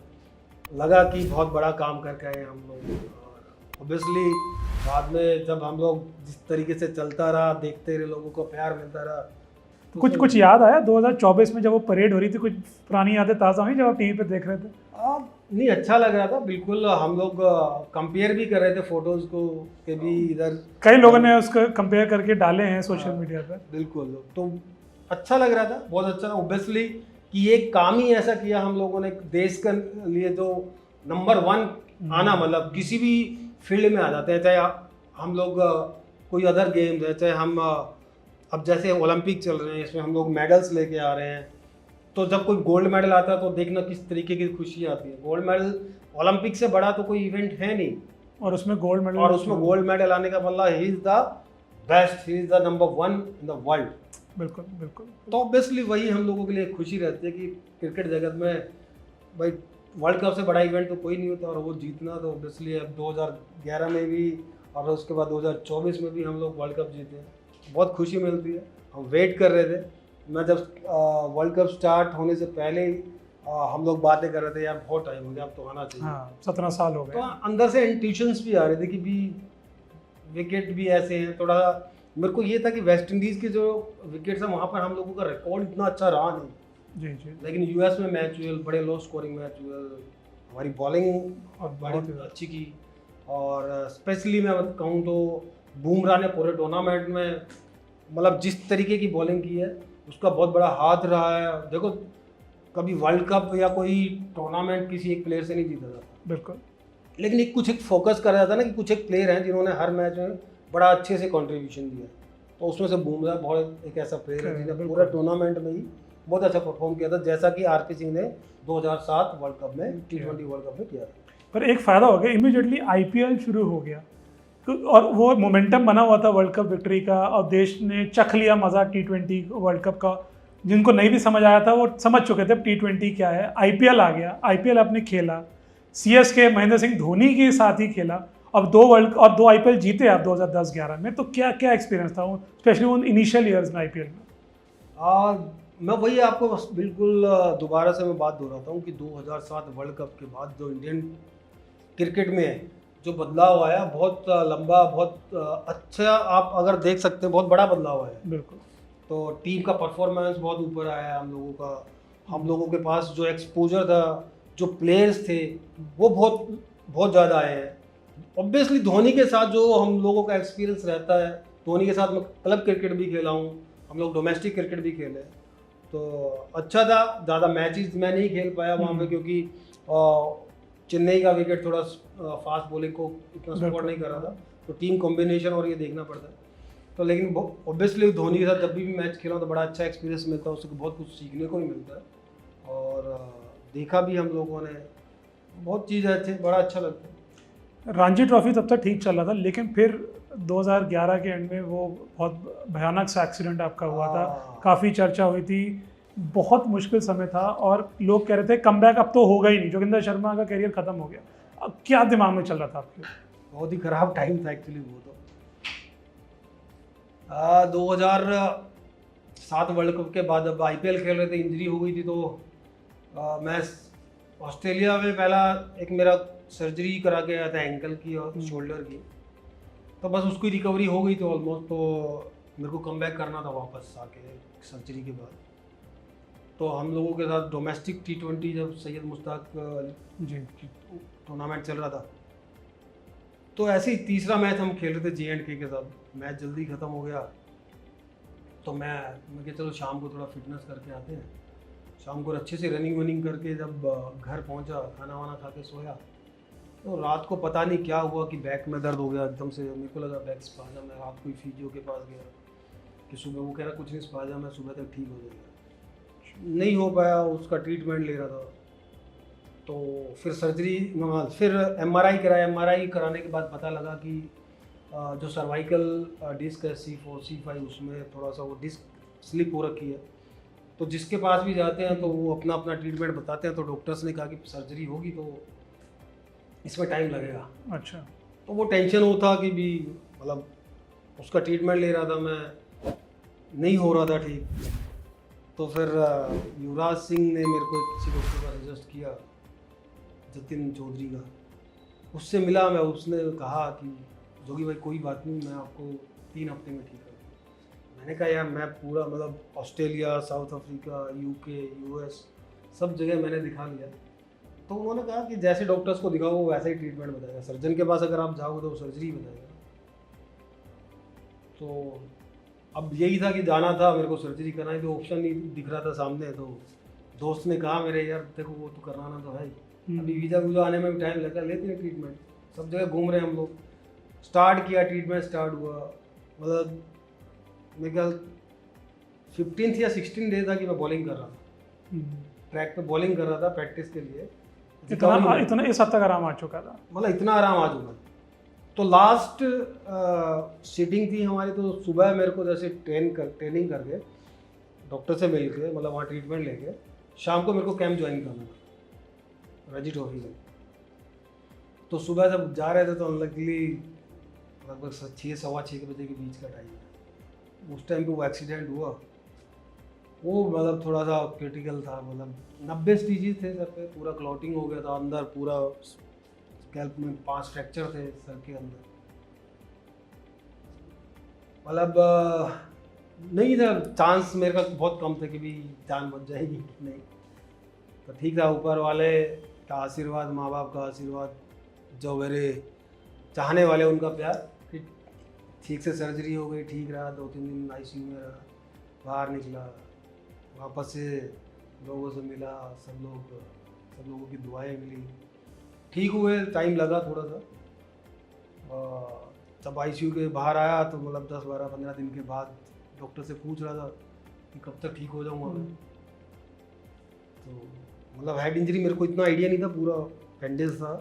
लगा कि बहुत बड़ा काम करके आए हम लोग। और ऑब्वियसली बाद में जब हम लोग जिस तरीके से चलता रहा, देखते रहे, लोगों को प्यार मिलता रहा, तो कुछ याद आया 2024 में जब वो परेड हो रही थी? कुछ पुरानी यादें ताज़ा हुई जब आप टीवी पे देख रहे थे? नहीं, अच्छा लग रहा था बिल्कुल। हम लोग कंपेयर भी कर रहे थे फोटोज को कि भी इधर कई लोगों ने उसको कंपेयर करके डाले हैं सोशल मीडिया पर। बिल्कुल, तो अच्छा लग रहा था, बहुत अच्छा। ऑब्वियसली कि ये काम ही ऐसा किया हम लोगों ने देश के लिए, जो नंबर 1 आना, मतलब किसी भी फील्ड में आ जाते हैं, चाहे हम लोग कोई अदर गेम्स है, चाहे हम अब जैसे ओलंपिक चल रहे हैं, इसमें हम लोग मेडल्स लेके आ रहे हैं, तो जब कोई गोल्ड मेडल आता है तो देखना किस तरीके की खुशी आती है। गोल्ड मेडल ओलंपिक से बड़ा तो कोई इवेंट है नहीं, और उसमें गोल्ड मेडल आने का मतलब he is the best, he is the number 1 in the world. बिल्कुल बिल्कुल। तो ऑब्वियसली वही हम लोगों के लिए खुशी रहती है कि क्रिकेट जगत में भाई वर्ल्ड कप से बड़ा इवेंट तो कोई नहीं होता, और वो जीतना तो ऑब्वियसली अब 2011 में भी और उसके बाद 2024 में भी हम लोग वर्ल्ड कप जीते हैं, बहुत खुशी मिलती है। हम वेट कर रहे थे, मैं जब वर्ल्ड कप स्टार्ट होने से पहले ही हम लोग बातें कर रहे थे, यार बहुत टाइम हो गया, अब तो आना चाहिए। हाँ, 17 साल हो गए। तो अंदर से इंट्यूशंस भी आ रहे थे कि भी विकेट भी ऐसे हैं। थोड़ा मेरे को ये था कि वेस्ट इंडीज़ के जो विकेट्स हैं वहाँ पर हम लोगों का रिकॉर्ड इतना अच्छा रहा नहीं। जी जी। लेकिन यूएस में मैच हुए, बड़े लो स्कोरिंग मैच हुए, हमारी बॉलिंग और बड़ी अच्छी की, और स्पेशली मैं कहूँ तो बुमराह ने पूरे टूर्नामेंट में मतलब जिस तरीके की बॉलिंग की है उसका बहुत बड़ा हाथ रहा है। देखो, कभी वर्ल्ड कप या कोई टूर्नामेंट किसी एक प्लेयर से नहीं जीता जाता, बिल्कुल, लेकिन एक फोकस करा जाता है ना कि कुछ एक प्लेयर हैं जिन्होंने हर मैच में बड़ा अच्छे से कंट्रीब्यूशन दिया, तो उसमें से बुमराह बहुत एक ऐसा प्लेयर है जिसने पूरा टूर्नामेंट में ही बहुत अच्छा परफॉर्म किया था, जैसा कि आरपी सिंह ने 2007 वर्ल्ड कप में T20 वर्ल्ड कप में किया था। पर एक फ़ायदा हो गया, इमीडिएटली आईपीएल शुरू हो गया, और वो मोमेंटम बना हुआ था वर्ल्ड कप विक्ट्री का, और देश ने चख लिया मज़ा T20 वर्ल्ड कप का। जिनको नहीं भी समझ आया था वो समझ चुके थे T20 क्या है। आईपीएल आ गया, आईपीएल आपने खेला, सीएसके महेंद्र सिंह धोनी के साथ ही खेला, अब 2 आईपीएल जीते आप 2010-11 में। तो क्या क्या एक्सपीरियंस था स्पेशली उन इनिशियल ईयर्स में आईपीएल में? मैं वही आपको बस बिल्कुल दोबारा से मैं बात दोहराता हूँ कि 2007 वर्ल्ड कप के बाद जो इंडियन क्रिकेट में जो बदलाव आया, बहुत लंबा, बहुत अच्छा, आप अगर देख सकते हैं बहुत बड़ा बदलाव आया। बिल्कुल। तो टीम का परफॉर्मेंस बहुत ऊपर आया हम लोगों का, हम लोगों के पास जो एक्सपोजर था, जो प्लेयर्स थे वो बहुत ज़्यादा आए हैं। ऑब्वियसली धोनी के साथ जो हम लोगों का एक्सपीरियंस रहता है, धोनी के साथ मैं क्लब क्रिकेट भी खेला हूँ, हम लोग डोमेस्टिक क्रिकेट भी खेले, तो अच्छा था। ज़्यादा मैचेस मैं नहीं खेल पाया वहाँ पे क्योंकि चेन्नई का विकेट थोड़ा फास्ट बॉलिंग को इतना सपोर्ट नहीं कर रहा था, तो टीम कॉम्बिनेशन और ये देखना पड़ता है। तो लेकिन ऑब्वियसली धोनी के साथ जब भी मैच खेला तो बड़ा अच्छा एक्सपीरियंस मिलता है, उसको बहुत कुछ सीखने को भी मिलता है, और देखा भी हम लोगों ने बहुत चीज़ अच्छी, बड़ा अच्छा लगता है। रणजी ट्रॉफी तब तक ठीक चल रहा था, लेकिन फिर 2011 के एंड में वो बहुत भयानक सा एक्सीडेंट आपका हुआ था, काफ़ी चर्चा हुई थी, बहुत मुश्किल समय था, और लोग कह रहे थे कमबैक अब तो होगा ही नहीं, जोगिंदर शर्मा का करियर ख़त्म हो गया। अब क्या दिमाग में चल रहा था आपके? बहुत ही ख़राब टाइम था एक्चुअली वो तो। 2007 वर्ल्ड कप के बाद अब आईपीएल खेल रहे थे, इंजरी हो गई थी, तो मैं ऑस्ट्रेलिया में पहला एक मेरा सर्जरी करा के आया था एंकल की और शोल्डर की, तो बस उसकी रिकवरी हो गई थी ऑलमोस्ट, तो मेरे को कम बैक करना था वापस आके सर्जरी के बाद। तो हम लोगों के साथ डोमेस्टिक T20 जब सैयद मुश्ताक जी टूर्नामेंट चल रहा था, तो ऐसे ही तीसरा मैच हम खेल रहे थे J&K के साथ, मैच जल्दी ख़त्म हो गया, तो मैं कहा चलो शाम को थोड़ा फिटनेस करके आते हैं। शाम को अच्छे से रनिंग वनिंग करके जब घर पहुंचा, खाना वाना खा के सोया, तो रात को पता नहीं क्या हुआ कि बैक में दर्द हो गया एकदम से। मेरे को लगा बैक स्पाजम, मैं रात को ही फिजियो के पास गया कि सुबह, वो कह रहा कुछ नहीं स्पाजम है, सुबह तक ठीक हो जाएगा। नहीं हो पाया, उसका ट्रीटमेंट ले रहा था, तो फिर सर्जरी, फिर एमआरआई कराया। एमआरआई कराने के बाद पता लगा कि जो सर्वाइकल डिस्क है C4 C5 उसमें थोड़ा सा वो डिस्क स्लिप हो रखी है। तो जिसके पास भी जाते हैं तो वो अपना अपना ट्रीटमेंट बताते हैं। तो डॉक्टर्स ने कहा कि सर्जरी होगी तो इसमें टाइम लगेगा। अच्छा। तो वो टेंशन वो था कि भी मतलब उसका ट्रीटमेंट ले रहा था मैं, नहीं हो रहा था ठीक। तो फिर युवराज सिंह ने मेरे को किसी डॉक्टर का सजेस्ट किया, जतिन चौधरी का। उससे मिला मैं, उसने कहा कि जोगी भाई कोई बात नहीं, मैं आपको 3 हफ्ते में ठीक कर दूँ। मैंने कहा यार मैं पूरा मतलब Australia, south Africa, UK, US सब जगह मैंने दिखा लिया। तो उन्होंने कहा कि जैसे डॉक्टर्स को दिखाओ वो वैसा ही ट्रीटमेंट बताएगा। सर्जन के पास अगर आप जाओगे तो वो सर्जरी बताएगा। तो अब यही था कि जाना था मेरे को, सर्जरी करना है, तो ऑप्शन नहीं दिख रहा था सामने। तो दोस्त ने कहा मेरे, यार देखो वो तो कराना तो है ही, अभी वीज़ा वूज़ा आने में भी टाइम लगा, लेते हैं ट्रीटमेंट, सब जगह घूम रहे हैं हम लोग। स्टार्ट किया, ट्रीटमेंट स्टार्ट हुआ। मतलब मेरे ख्याल 15 या 16 डे था कि मैं बॉलिंग कर रहा था, ट्रैक पे बॉलिंग कर रहा था प्रैक्टिस के लिए। इतना इस हद तक आराम आ चुका था, मतलब इतना आराम आ चुका। तो लास्ट सीटिंग थी हमारी, तो सुबह मेरे को जैसे ट्रेनिंग करके डॉक्टर से मिल के, मतलब वहाँ ट्रीटमेंट लेके, शाम को मेरे को कैंप ज्वाइन करना था रणजी ट्रॉफी में। तो सुबह जब जा रहे थे तो अनलकीली लगभग 6 सवा 6 बजे के बीच का टाइम है, उस टाइम पे वो एक्सीडेंट हुआ। वो मतलब थोड़ा सा क्रिटिकल था, मतलब 90 स्टिचेस थे सर पे, पूरा क्लॉटिंग हो गया था अंदर, पूरा स्कैल्प में 5 फ्रैक्चर थे सर के अंदर। मतलब नहीं था, चांस मेरे का बहुत कम था कि भी जान बच जाएगी, नहीं। तो ठीक था, ऊपर वाले का आशीर्वाद, माँ बाप का आशीर्वाद, जो मेरे चाहने वाले उनका प्यार, कि ठीक से सर्जरी हो गई, ठीक रहा। 2-3 दिन ICU में रहा, बाहर निकला, वापस से लोगों से मिला, सब लोगों की दुआएं मिली, ठीक हुए। टाइम लगा थोड़ा सा। जब ICU के बाहर आया तो मतलब 10, 12, 15 दिन के बाद डॉक्टर से पूछ रहा था कि कब तक ठीक हो जाऊँगा मैं। तो मतलब हेड इंजरी मेरे को इतना आइडिया नहीं था, पूरा बैंडेज था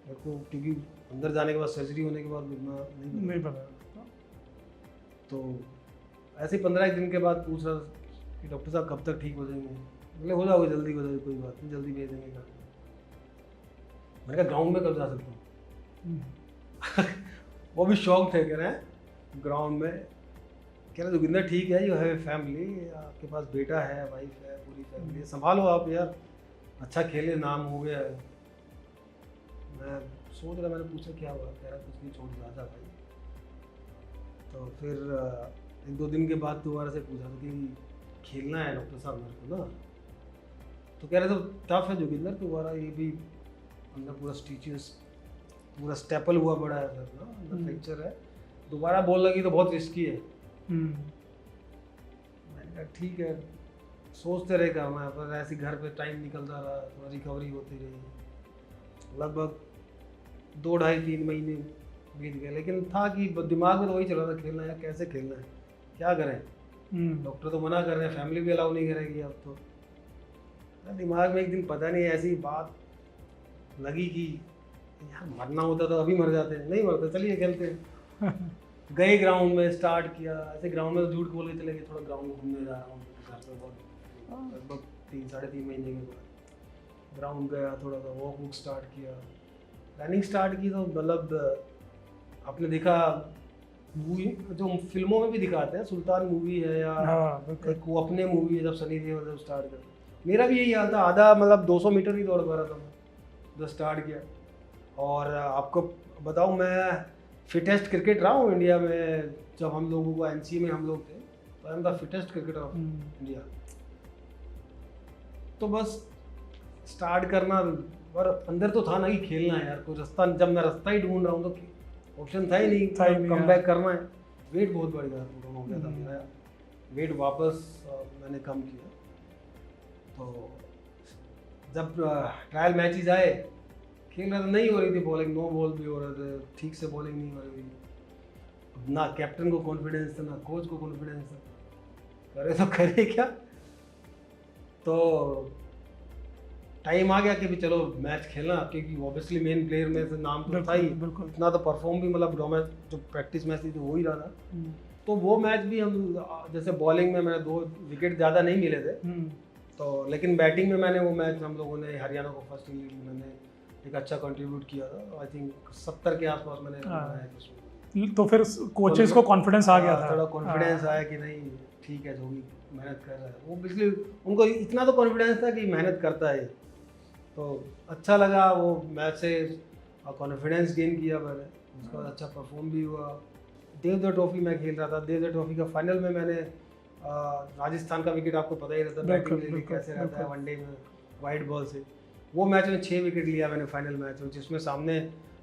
मेरे को, क्योंकि अंदर जाने के बाद, सर्जरी होने के बाद इतना नहीं पता। तो ऐसे ही 15 दिन के बाद पूछ रहा कि डॉक्टर साहब कब तक ठीक हो जाएंगे। बोले हो जाओगे, जल्दी हो जाओगे, कोई बात नहीं, जल्दी भेज देंगे घर। मैंने कहा ग्राउंड में कब जा सकता हूँ? वो भी शौक थे, कह रहे हैं ग्राउंड में। कह रहे जोगिंदर ठीक है, यू हैव ए फैमिली, आपके पास बेटा है, वाइफ है, पूरी फैमिली है, संभालो आप यार, अच्छा खेले, नाम हो गया है। मैं सोच रहा, मैंने पूछा क्या हुआ, कह रहा कुछ नहीं, छोड़ ज़्यादा भाई। तो फिर 1-2 दिन के बाद दोबारा से पूछा कि खेलना है डॉक्टर साहब मेरे को ना। तो कह रहे तो टफ है जोगिंदर, दोबारा ये भी अंदर पूरा स्टिचेस, पूरा स्टेपल हुआ पड़ा है सर ना, अंदर फ्रैक्चर है, दोबारा बॉल लगी तो बहुत रिस्की है। मैंने कहा ठीक है, सोचते रहे काम है, पर ऐसे घर पे टाइम निकलता रहा, थोड़ा रिकवरी होती रही। लगभग 2, 2.5, 3 महीने बीत गए, लेकिन था कि दिमाग में तो वही चल रहा था, खेलना है, कैसे खेलना है, क्या करें। डॉक्टर तो मना कर रहे हैं, फैमिली भी अलाउ नहीं करेगी अब तो। दिमाग में एक दिन पता नहीं ऐसी बात लगी कि यार मरना होता तो अभी मर जाते, नहीं मरते, चलिए खेलते हैं। गए ग्राउंड में, स्टार्ट किया। ऐसे ग्राउंड में तो झूठ बोल के चले गए, थोड़ा ग्राउंड घूमने जा रहा हूँ घर पे, बहुत लगभग 3-3.5 महीने के बाद ग्राउंड गया, थोड़ा सा वॉक स्टार्ट किया, रनिंग स्टार्ट की। तो मतलब आपने देखा मूवी, जो फिल्मों में भी दिखाते हैं, सुल्तान मूवी है या एक वो अपने मूवी है, जब सनी देओल जब स्टार्ट कर, मेरा भी यही हाल था। आधा मतलब 200 मीटर ही दौड़ पा रहा था मैं जब स्टार्ट किया। और आपको बताऊं, मैं फिटेस्ट क्रिकेट रहा हूँ इंडिया में। जब हम लोगों को NCA में हम लोग थे, तो I am the fittest cricketer of India. तो बस स्टार्ट करना, और अंदर तो था ना कि खेलना है यार, कोई रास्ता, जब मैं रास्ता ही ढूंढ रहा हूँ तो ऑप्शन था ही नहीं, कम बैक करना है। वेट बहुत बढ़ गया हो गया था मेरा, वेट वापस मैंने कम किया। तो जब ट्रायल मैचेस आए, खेल रहा था, नहीं हो रही थी बॉलिंग, नो बॉल भी हो रहे थे, ठीक से बॉलिंग नहीं हो रही थी। ना कैप्टन को कॉन्फिडेंस था, ना कोच को कॉन्फिडेंस था, करे तो करे क्या। तो टाइम आ गया कि भी चलो मैच खेलना, क्योंकि ऑब्वियसली मेन प्लेयर में से नाम तो था ही, बिल्कुल। इतना तो परफॉर्म भी मतलब जो प्रैक्टिस मैच थी तो हो ही रहा था। तो वो मैच भी हम जैसे बॉलिंग में मैंने 2 विकेट ज़्यादा नहीं मिले थे, तो लेकिन बैटिंग में मैंने वो मैच हम लोगों ने हरियाणा को फर्स्ट इनिंग मैंने एक अच्छा कंट्रीब्यूट किया था। आई थिंक 70 के आसपास मैंने रन बनाए थे उसमें। तो फिर कोचेस को कॉन्फिडेंस आ गया था, थोड़ा कॉन्फिडेंस आया कि नहीं ठीक है, जो भी मेहनत कर रहा है वो, पिछले उनको इतना तो कॉन्फिडेंस था कि मेहनत करता है, तो अच्छा लगा वो मैच से, कॉन्फिडेंस गेन किया मैंने, उसके बाद अच्छा परफॉर्म भी हुआ। देवधर ट्रॉफी मैं खेल रहा था, देवधर ट्रॉफी का फाइनल में मैंने राजस्थान का विकेट आपको पता ही रहता है बैटिंग कैसे रहता है वनडे में वाइट बॉल से, वो मैच में 6 विकेट लिया मैंने फाइनल मैच में, जिसमें सामने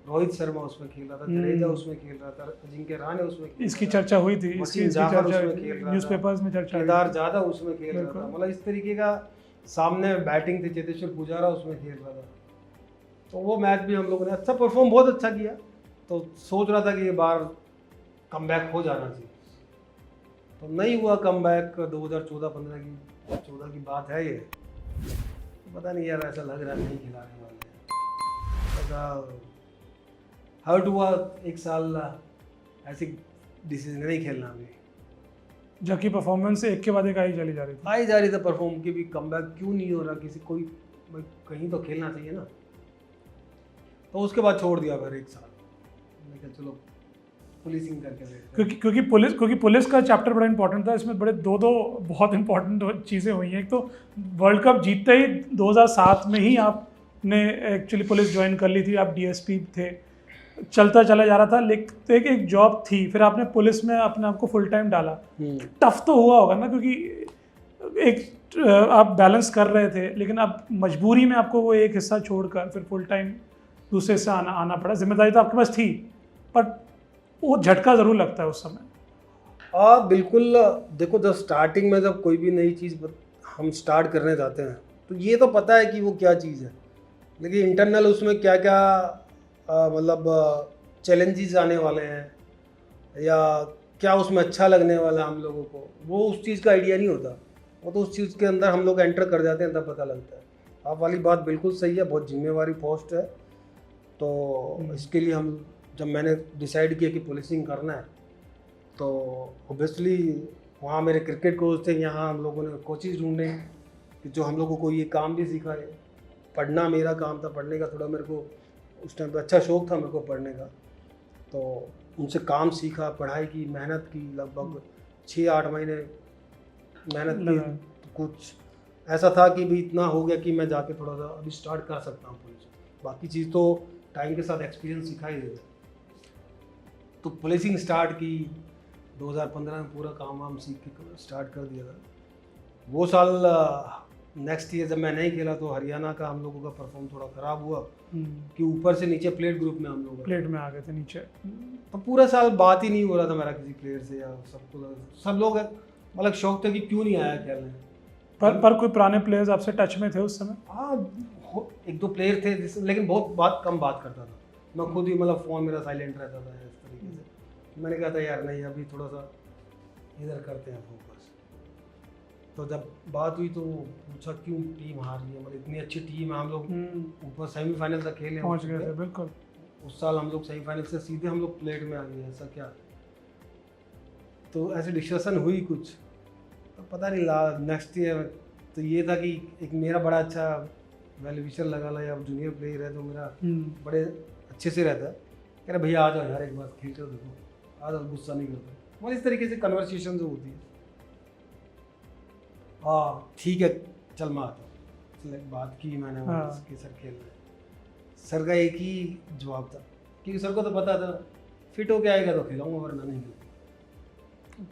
रोहित शर्मा उसमें खेल रहा था, जडेजा उसमें खेल रहा था, अजिंक्य रहाणे उसमें खेल इसकी चर्चा हुई थी, इसकी चर्चा न्यूज़पेपर्स में चर्चा, केदार जाधव उसमें खेल रहा था, मतलब इस तरीके का सामने बैटिंग थी, चेतेश्वर पुजारा उसमें खेल रहा था। तो वो मैच भी हम लोगों ने अच्छा परफॉर्म बहुत अच्छा किया, तो सोच रहा था कि ये बार कमबैक हो जाना चाहिए, तो नहीं हुआ कमबैक। 2014 की बात है ये, पता नहीं यार, ऐसा लग रहा है नहीं खिलाने वाले, ऐसा हर्ट हुआ 1 साल, ऐसी डिसीजन नहीं खेलना अभी, जबकि परफॉर्मेंस एक के बाद एक आई चली जा रही थी परफॉर्म की भी, कमबैक क्यों नहीं हो रहा, किसी कोई कहीं तो खेलना चाहिए ना, तो उसके बाद छोड़ दिया फिर 1 साल, मैं कहा चलो पुलिसिंग करके, क्योंकि पुलिस का चैप्टर बड़ा इंपॉर्टेंट था, इसमें बड़े दो बहुत इंपॉर्टेंट चीज़ें हुई हैं। एक तो वर्ल्ड कप जीतते ही 2007 में ही आपने एक्चुअली पुलिस ज्वाइन कर ली थी, आप डीएसपी थे, चलता चला जा रहा था, लेकिन एक जॉब थी, फिर आपने पुलिस में अपने आप को फुल टाइम डाला। टफ तो हुआ होगा ना, क्योंकि एक आप बैलेंस कर रहे थे, लेकिन अब मजबूरी में आपको वो एक हिस्सा छोड़कर फिर फुल टाइम दूसरे हिस्से आना पड़ा। जिम्मेदारी तो आपके पास थी, पर वो झटका ज़रूर लगता है उस समय। बिल्कुल। देखो, जब स्टार्टिंग में जब कोई भी नई चीज़ हम स्टार्ट करने जाते हैं, तो ये तो पता है कि वो क्या चीज़ है, लेकिन इंटरनल उसमें क्या क्या मतलब चैलेंजेस आने वाले हैं, या क्या उसमें अच्छा लगने वाला है हम लोगों को, वो उस चीज़ का आइडिया नहीं होता, वो तो उस चीज़ के अंदर हम लोग एंटर कर जाते हैं तब पता लगता है। आप वाली बात बिल्कुल सही है, बहुत जिम्मेवारी पोस्ट है, तो इसके लिए हम जब मैंने डिसाइड किया कि पुलिसिंग करना है, तो ऑब्वियसली वहाँ मेरे क्रिकेट कोच थे, यहाँ हम लोगों ने कोचिज़ ढूंढे कि जो हम लोगों को ये काम भी सिखाए। पढ़ना मेरा काम था, पढ़ने का थोड़ा मेरे को उस टाइम पे अच्छा शौक था मेरे को पढ़ने का, तो उनसे काम सीखा, पढ़ाई की, मेहनत की, लगभग 6-8 महीने मेहनत की। तो कुछ ऐसा था कि भी इतना हो गया कि मैं जाके थोड़ा सा अभी स्टार्ट कर सकता हूँ पुलिस, बाकी चीज़ तो टाइम के साथ एक्सपीरियंस सिखा ही देता। तो पुलिसिंग स्टार्ट की 2015 में, पूरा काम वाम सीख के स्टार्ट कर दिया था। वो साल नेक्स्ट ईयर जब मैं नहीं खेला तो हरियाणा का हम लोगों का परफॉर्म थोड़ा ख़राब हुआ कि ऊपर से नीचे प्लेट ग्रुप में हम लोग प्लेट में आ गए थे नीचे, तो पूरा साल बात ही नहीं हो रहा था मेरा किसी प्लेयर से, या सब लोग मतलब शौक था कि क्यों नहीं आया खेलने। पर कोई पुराने प्लेयर्स आपसे टच में थे उस समय? हाँ, 1-2 प्लेयर थे लेकिन बहुत कम बात करता था मैं, खुद ही मतलब फ़ोन मेरा साइलेंट रहता था इस तरीके से। मैंने कहा था यार नहीं, अभी थोड़ा सा इधर करते हैं फोकस। तो जब बात हुई तो पूछा क्यों टीम हार रही है, मतलब इतनी अच्छी टीम है, हम लोग ऊपर सेमीफाइनल तक खेले, पहुंच गए थे। बिल्कुल, उस साल हम लोग सेमीफाइनल से सीधे हम लोग प्लेट में आ गए, ऐसा क्या? तो ऐसे डिस्कशन हुई कुछ, तो पता नहीं नेक्स्ट ईयर तो ये था कि एक मेरा बड़ा अच्छा वेल विशर लगा ला, या जूनियर प्लेयर है जो मेरा बड़े अच्छे से रहता है, कह रहे भैया आ जाओ यार एक बार खेलते हो, देखो आ जाओ, गुस्सा नहीं करते। और इस तरीके से कन्वर्सेशन जो होती है, हाँ ठीक है चल मैं आता हूँ, बात की मैंने कि सर खेल रहे। सर का एक ही जवाब था, क्योंकि सर को तो पता था फिट होके आएगा तो खिलाऊंगा, वरना नहीं खिलाऊंगा।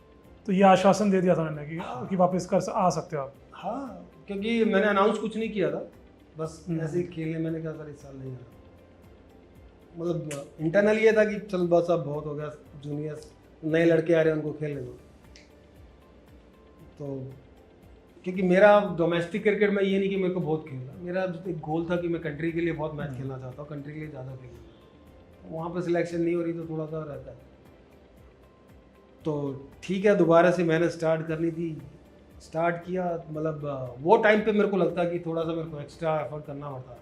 तो ये आश्वासन दे दिया था उन्होंने कि वापस कर आ सकते हो आप? हाँ, क्योंकि मैंने अनाउंस कुछ नहीं किया था, बस ऐसे ही खेलने। मैंने कहा सर इस साल नहीं आ रहा, मतलब इंटरनल ये था कि चल बस अब बहुत हो गया, जूनियर्स नए लड़के आ रहे हैं उनको खेलने दो। तो क्योंकि मेरा डोमेस्टिक क्रिकेट में ये नहीं कि मेरे को बहुत खेलना, मेरा एक गोल था कि मैं कंट्री के लिए बहुत मैच खेलना चाहता हूँ, कंट्री के लिए ज़्यादा खेलना। वहाँ पर सिलेक्शन नहीं हो रही तो थोड़ा सा रहता है। तो ठीक है, दोबारा से मैंने स्टार्ट करनी थी, स्टार्ट किया, मतलब वो टाइम पे मेरे को लगता कि थोड़ा सा मेरे को एक्स्ट्रा एफर्ट करना पड़ता,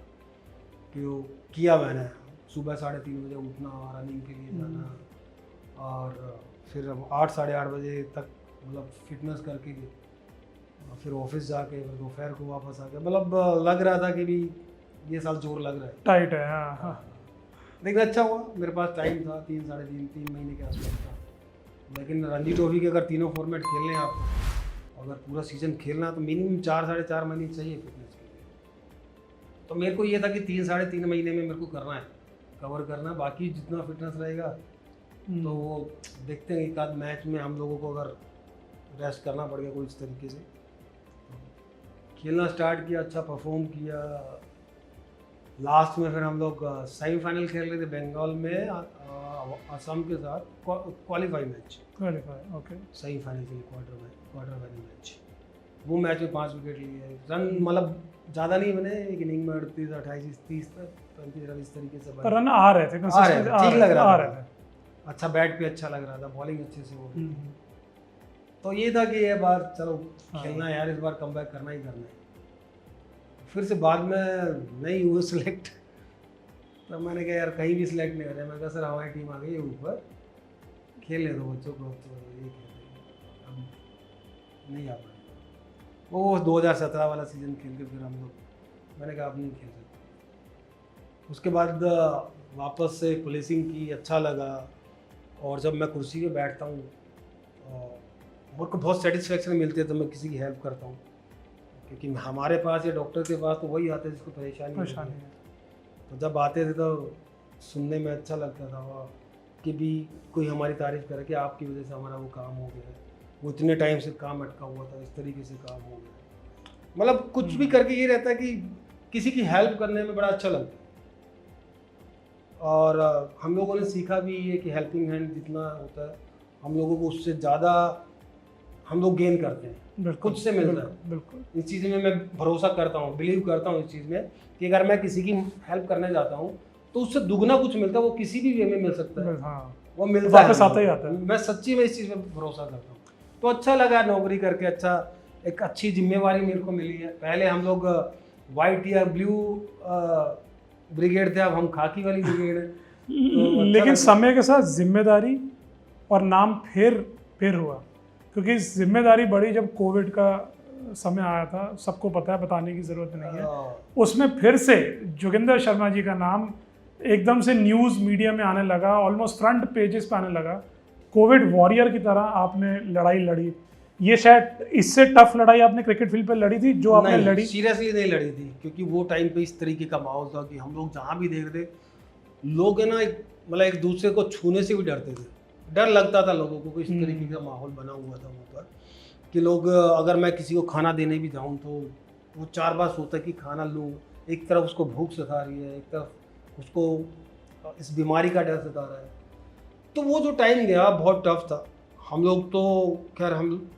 कि वो किया मैंने। सुबह 3:30 बजे उठना, रनिंग के लिए जाना, और फिर 8 साढ़े 8 बजे तक मतलब फिटनेस करके फिर ऑफिस जाके फिर दोपहर को वापस आ गया। मतलब लग रहा था कि भी ये साल जोर लग रहा है, टाइट है। हाँ हाँ। लेकिन अच्छा हुआ, मेरे पास टाइम था 3 महीने के आसपास था। लेकिन रणजी ट्रॉफी के अगर तीनों फॉर्मेट खेलने हैं आपको, अगर पूरा सीजन खेलना है तो मिनिमम 4 साढ़े 4 महीने चाहिए फिटनेस के लिए। तो मेरे को ये था कि 3 साढ़े 3 महीने में मेरे को करना है, कवर करना है। बाकी जितना फिटनेस रहेगा तो वो देखते हैं, एक आध मैच में हम लोगों को अगर रेस्ट करना पड़ गया कोई इस तरीके से। खेलना स्टार्ट किया, अच्छा परफॉर्म किया। लास्ट में फिर हम लोग सेमीफाइनल खेल रहे थे बंगाल में असम के साथ, क्वालिफाई मैच, ओके। सेमीफाइनल के लिए क्वार्टर फाइनल मैच। वो मैच में 5 विकेट लिए, रन मतलब ज़्यादा नहीं बने, एक इनिंग में 38, 28, 30, 35 रन इस तरीके से पर रन आ रहे थे, ठीक लग रहा था, अच्छा बैट पे अच्छा लग रहा था, बॉलिंग अच्छे से हो गई। तो ये था कि ये बार चलो खेलना है यार, इस बार कमबैक करना ही करना है। फिर से बाद में नहीं हुए सिलेक्ट, तो मैंने कहा यार कहीं भी सिलेक्ट नहीं हो रहा है। मैं कहा सर हमारी टीम आ गई है ऊपर, खेल ले दो बच्चों को, तो ये कहते हैं अब नहीं आ पाए। वो 2017 वाला सीज़न खेल के फिर हम लोग, मैंने कहा अब नहीं खेल सकते। उसके बाद वापस से पुलिसिंग की, अच्छा लगा। और जब मैं कुर्सी पे बैठता हूँ मेरे को बहुत सेटिस्फेक्शन मिलती है, तो मैं किसी की हेल्प करता हूँ, क्योंकि हमारे पास या डॉक्टर के पास तो वही आते हैं जिसको परेशानी है। तो जब आते थे तो सुनने में अच्छा लगता था कि भी कोई हमारी तारीफ़ करे कि आपकी वजह से हमारा वो काम हो गया है, वो इतने टाइम से काम अटका हुआ था, इस तरीके से काम हो गया। मतलब कुछ भी करके ये रहता है कि किसी की हेल्प करने में बड़ा अच्छा लगता है। और हम लोगों ने सीखा भी ये कि हेल्पिंग हैंड जितना होता है हम लोगों को, उससे ज़्यादा हम लोग गेन करते हैं, खुद से मिलता है। बिल्कुल इस चीज़ में मैं भरोसा करता हूँ, बिलीव करता हूँ इस चीज़ में कि अगर मैं किसी की हेल्प करने जाता हूँ तो उससे दुगना कुछ मिलता है, वो किसी भी वे में मिल सकता है। हाँ, वो मिलता है, वापस आता ही आता है। मैं सच्ची में इस चीज़ में भरोसा करता हूँ। तो अच्छा लगा नौकरी करके, अच्छा एक अच्छी जिम्मेवारी मेरे को मिली है। पहले हम लोग वाइट या ब्लू ब्रिगेड थे, अब हम खाकी वाली ब्रिगेड है। तो लेकिन समय के साथ जिम्मेदारी और नाम फिर हुआ, क्योंकि जिम्मेदारी बढ़ी जब कोविड का समय आया था, सबको पता है, बताने की ज़रूरत नहीं है। उसमें फिर से जोगिंदर शर्मा जी का नाम एकदम से न्यूज़ मीडिया में आने लगा, ऑलमोस्ट फ्रंट पेजेस पे आने लगा। कोविड वॉरियर की तरह आपने लड़ाई लड़ी। ये शायद इससे टफ लड़ाई आपने क्रिकेट फील्ड पे लड़ी थी जो आपने लड़ी? सीरियसली नहीं लड़ी थी, क्योंकि वो टाइम पे इस तरीके का माहौल था कि हम लोग जहाँ भी देख रहे लोग है ना, मतलब एक दूसरे को छूने से भी डरते थे। डर लगता था लोगों को, इस तरीके का माहौल बना हुआ था वहाँ पर कि लोग, अगर मैं किसी को खाना देने भी जाऊँ तो वो 4 बार सोचता है कि खाना लूँ। एक तरफ उसको भूख सता रही है, एक तरफ उसको इस बीमारी का डर सता रहा है। तो वो जो टाइम गया बहुत टफ था। हम लोग तो खैर, हम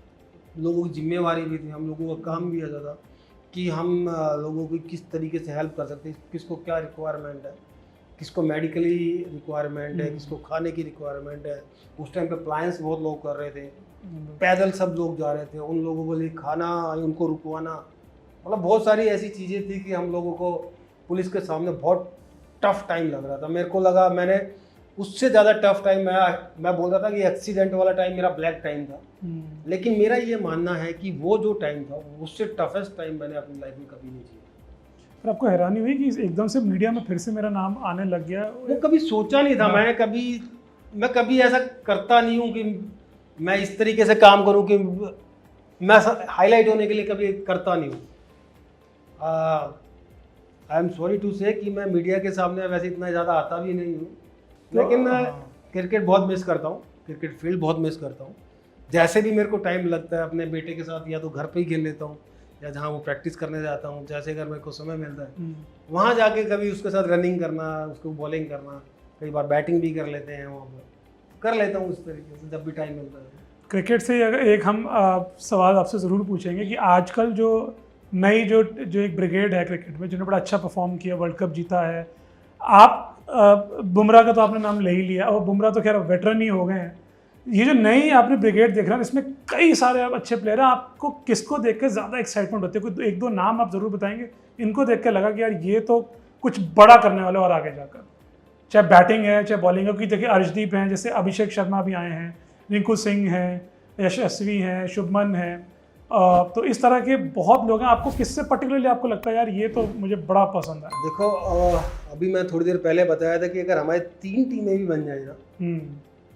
लोगों की जिम्मेवारी भी थी, हम लोगों का काम भी ऐसा था कि हम लोगों की किस तरीके से हेल्प कर सकते हैं, किसको क्या रिक्वायरमेंट है, किसको मेडिकली रिक्वायरमेंट है, किसको खाने की रिक्वायरमेंट है। उस टाइम पे अप्लायंस बहुत लोग कर रहे थे, पैदल सब लोग जा रहे थे, उन लोगों के लिए खाना, उनको रुकवाना, मतलब बहुत सारी ऐसी चीज़ें थी कि हम लोगों को पुलिस के सामने बहुत टफ टाइम लग रहा था। मेरे को लगा, मैंने उससे ज़्यादा टफ टाइम, मैं बोल रहा था कि एक्सीडेंट वाला टाइम मेरा ब्लैक टाइम था, लेकिन मेरा ये मानना है कि वो जो टाइम था उससे टफेस्ट टाइम मैंने अपनी लाइफ में कभी नहीं जिया। पर आपको हैरानी हुई कि एकदम से मीडिया में फिर से मेरा नाम आने लग गया? वो कभी सोचा नहीं था। मैं कभी ऐसा करता नहीं हूँ कि मैं इस तरीके से काम करूँ कि मैं हाईलाइट होने के लिए कभी करता नहीं हूँ। आई एम सॉरी टू से कि मैं मीडिया के सामने वैसे इतना ज़्यादा आता भी नहीं हूँ, लेकिन मैं क्रिकेट बहुत मिस करता हूँ, क्रिकेट फील्ड बहुत मिस करता हूँ। जैसे भी मेरे को टाइम लगता है अपने बेटे के साथ, या तो घर पे ही खेल लेता हूँ या जहाँ वो प्रैक्टिस करने जाता हूँ, जैसे अगर मेरे को समय मिलता है वहाँ जाके कभी उसके साथ रनिंग करना, उसको बॉलिंग करना, कई बार बैटिंग भी कर लेते हैं, वहाँ पर कर लेता हूँ उस तरीके से जब भी टाइम मिलता है। क्रिकेट से एक हम सवाल आपसे ज़रूर पूछेंगे कि आजकल जो नई जो एक ब्रिगेड है क्रिकेट में, जिन्होंने बड़ा अच्छा परफॉर्म किया, वर्ल्ड कप जीता है, आप बुमराह का तो आपने नाम ले ही लिया, और बुमराह तो खैर वेटरन ही हो गए हैं, ये जो नई आपने ब्रिगेड देख रहे हैं इसमें कई सारे अच्छे प्लेयर हैं, आपको किसको देख के ज़्यादा एक्साइटमेंट होती है? कोई एक दो नाम आप ज़रूर बताएंगे इनको देख के लगा कि यार ये तो कुछ बड़ा करने वाले और आगे जाकर, चाहे बैटिंग है चाहे बॉलिंग है। क्योंकि देखिए अर्शदीप हैं, जैसे अभिषेक शर्मा भी आए हैं, रिंकू सिंह हैं, यशस्वी हैं, शुभमन हैं, तो इस तरह के बहुत लोग हैं। आपको किससे पर्टिकुलरली आपको लगता है यार ये तो मुझे बड़ा पसंद है? देखो अभी मैं थोड़ी देर पहले बताया था कि अगर हमारी 3 टीमें भी बन जाए ना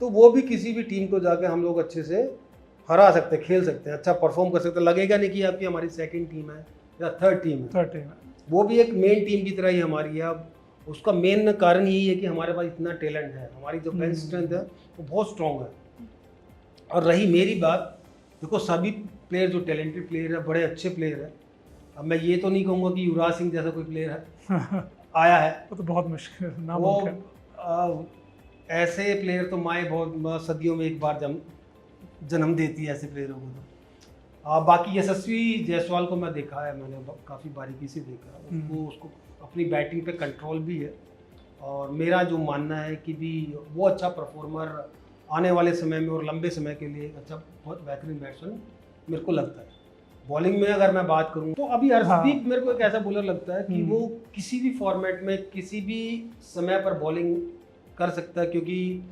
तो वो भी किसी भी टीम को जाके हम लोग अच्छे से हरा सकते हैं, खेल सकते हैं, अच्छा परफॉर्म कर सकते हैं। लगेगा नहीं कि आपकी हमारी सेकंड टीम है या थर्ड टीम है, वो भी एक मेन टीम की तरह ही हमारी है। अब उसका मेन कारण यही है कि हमारे पास इतना टैलेंट है, हमारी जो बेंच स्ट्रेंथ है वो बहुत स्ट्रॉन्ग है। और रही मेरी बात, देखो सभी प्लेयर जो टैलेंटेड प्लेयर है, बड़े अच्छे प्लेयर है। अब मैं ये तो नहीं कहूँगा कि युवराज सिंह जैसा कोई प्लेयर है आया है, वो तो बहुत मुश्किल ना। वो ऐसे प्लेयर तो माए बहुत सदियों में एक बार जन्म देती है ऐसे प्लेयरों को। तो बाकी यशस्वी जायसवाल को मैं देखा है, मैंने काफ़ी बारीकी से देखा, उसको अपनी बैटिंग पे कंट्रोल भी है। और मेरा जो मानना है कि भी वो अच्छा परफॉर्मर आने वाले समय में और लंबे समय के लिए एक अच्छा बहुत बेहतरीन बैट्समैन मेरे को लगता है। बॉलिंग में अगर मैं बात करूं तो अभी अर्शदीप मेरे को एक ऐसा बॉलर लगता है कि वो किसी भी फॉर्मेट में किसी भी समय पर बॉलिंग कर सकता है, क्योंकि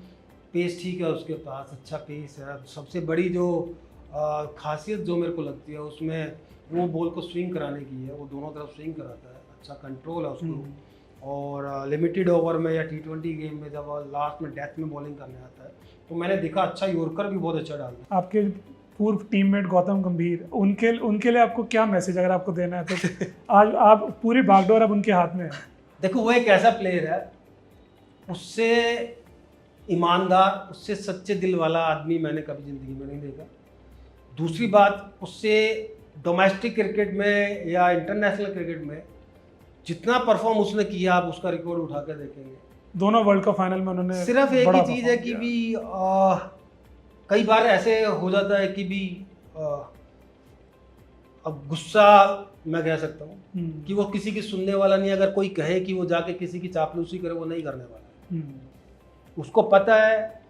पेस ठीक है उसके पास, अच्छा पेस है। सबसे बड़ी जो खासियत जो मेरे को लगती है उसमें वो बॉल को स्विंग कराने की है, वो दोनों तरफ स्विंग कराता है, अच्छा कंट्रोल है उसको। और लिमिटेड ओवर में या T20 गेम में जब लास्ट में डेथ में बॉलिंग करने आता है तो मैंने देखा अच्छा यॉर्कर भी बहुत अच्छा डालता है। आपके पूर्व टीममेट गौतम गंभीर, उनके लिए आपको क्या मैसेज अगर आपको देना है तो आज आप पूरी बागडोर अब उनके हाथ में है। देखो वो एक ऐसा प्लेयर है, उससे ईमानदार, उससे सच्चे दिल वाला आदमी मैंने कभी ज़िंदगी में नहीं देखा। दूसरी बात, उससे डोमेस्टिक क्रिकेट में या इंटरनेशनल क्रिकेट में जितना परफॉर्म उसने किया आप उसका रिकॉर्ड उठा कर देखेंगे। दोनों वर्ल्ड कप फाइनल में उन्होंने सिर्फ एक ही चीज़ है कि भी कई बार ऐसे हो जाता है कि भी अब गुस्सा मैं कह सकता हूँ कि वो किसी की सुनने वाला नहीं। अगर कोई कहे कि वो जाके किसी की चापलूसी करे, वो नहीं करने वाला। उसको पता है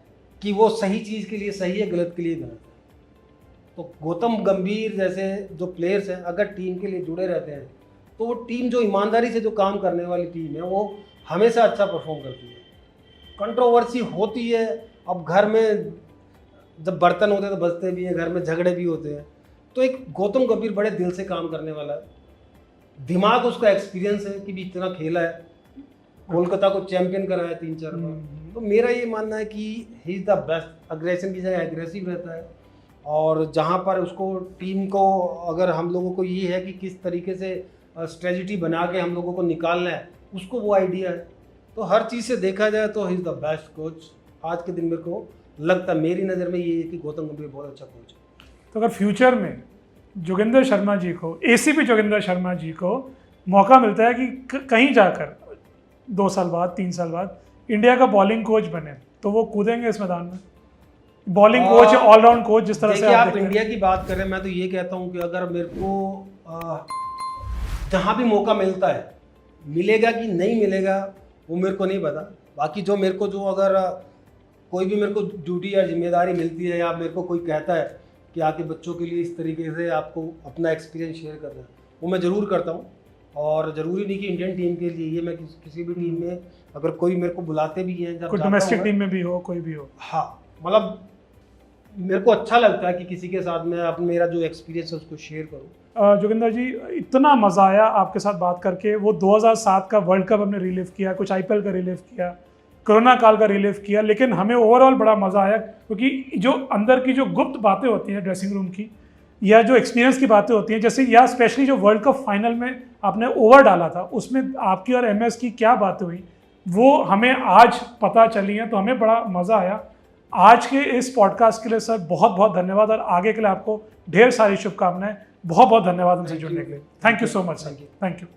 कि वो सही चीज़ के लिए सही है, गलत के लिए गलत है। तो गौतम गंभीर जैसे जो प्लेयर्स हैं अगर टीम के लिए जुड़े रहते हैं तो वो टीम जो ईमानदारी से जो काम करने वाली टीम है वो हमेशा अच्छा परफॉर्म करती है। कंट्रोवर्सी होती है, अब घर में जब बर्तन होते हैं तो बजते भी हैं, घर में झगड़े भी होते हैं। तो एक गौतम गंभीर बड़े दिल से काम करने वाला है, दिमाग उसका एक्सपीरियंस है कि भी इतना खेला है, कोलकाता को चैंपियन कराया 3-4 बार। तो मेरा ये मानना है कि he is the best. Aggression की जगह एग्रेसिव रहता है, और जहाँ पर उसको टीम को अगर हम लोगों को ये है कि किस तरीके से स्ट्रेटजी बना के हम लोगों को निकालना है, उसको वो आइडिया है। तो हर चीज़ से देखा जाए तो he is the best coach. आज के दिन मेरे को लगता है, मेरी नज़र में ये है कि गौतम गंभीर बहुत अच्छा कोच है। तो अगर फ्यूचर में जोगिंदर शर्मा जी को, ACP जोगिंदर शर्मा जी को मौका मिलता है कि कहीं जाकर 2 साल बाद 3 साल बाद इंडिया का बॉलिंग कोच बने, तो वो कूदेंगे इस मैदान में? बॉलिंग कोच, ऑलराउंड कोच, जिस तरह से आप इंडिया की बात कर रहे हैं, मैं तो ये कहता हूँ कि अगर मेरे को जहाँ भी मौका मिलता है, मिलेगा कि नहीं मिलेगा वो मेरे को नहीं पता। बाकी जो मेरे को अगर कोई भी मेरे को ड्यूटी या जिम्मेदारी मिलती है या मेरे को कोई कहता है कि आके बच्चों के लिए इस तरीके से आपको अपना एक्सपीरियंस शेयर करना है, वो मैं ज़रूर करता हूँ। और ज़रूरी नहीं कि इंडियन टीम के लिए, ये मैं किसी भी टीम में अगर कोई मेरे को बुलाते भी हैं, जब डोमेस्टिक टीम में भी हो, कोई भी हो, हाँ, मतलब मेरे को अच्छा लगता है कि किसी के साथ मैं अपना मेरा जो एक्सपीरियंस है उसको शेयर करूँ। जोगिंदर जी, इतना मज़ा आया आपके साथ बात करके। वो 2007 का वर्ल्ड कप हमने रिलीव किया, कुछ IPL का रिलीव किया, कोरोना काल का रिलीव किया, लेकिन हमें ओवरऑल बड़ा मज़ा आया, क्योंकि जो अंदर की जो गुप्त बातें होती हैं ड्रेसिंग रूम की, या जो एक्सपीरियंस की बातें होती हैं, जैसे या स्पेशली जो वर्ल्ड कप फाइनल में आपने ओवर डाला था, उसमें आपकी और MS की क्या बातें हुई वो हमें आज पता चली हैं, तो हमें बड़ा मज़ा आया। आज के इस पॉडकास्ट के लिए सर बहुत बहुत धन्यवाद, और आगे के लिए आपको ढेर सारी शुभकामनाएं। बहुत बहुत धन्यवाद हमसे जुड़ने के लिए। Thank you so much sir, thank you.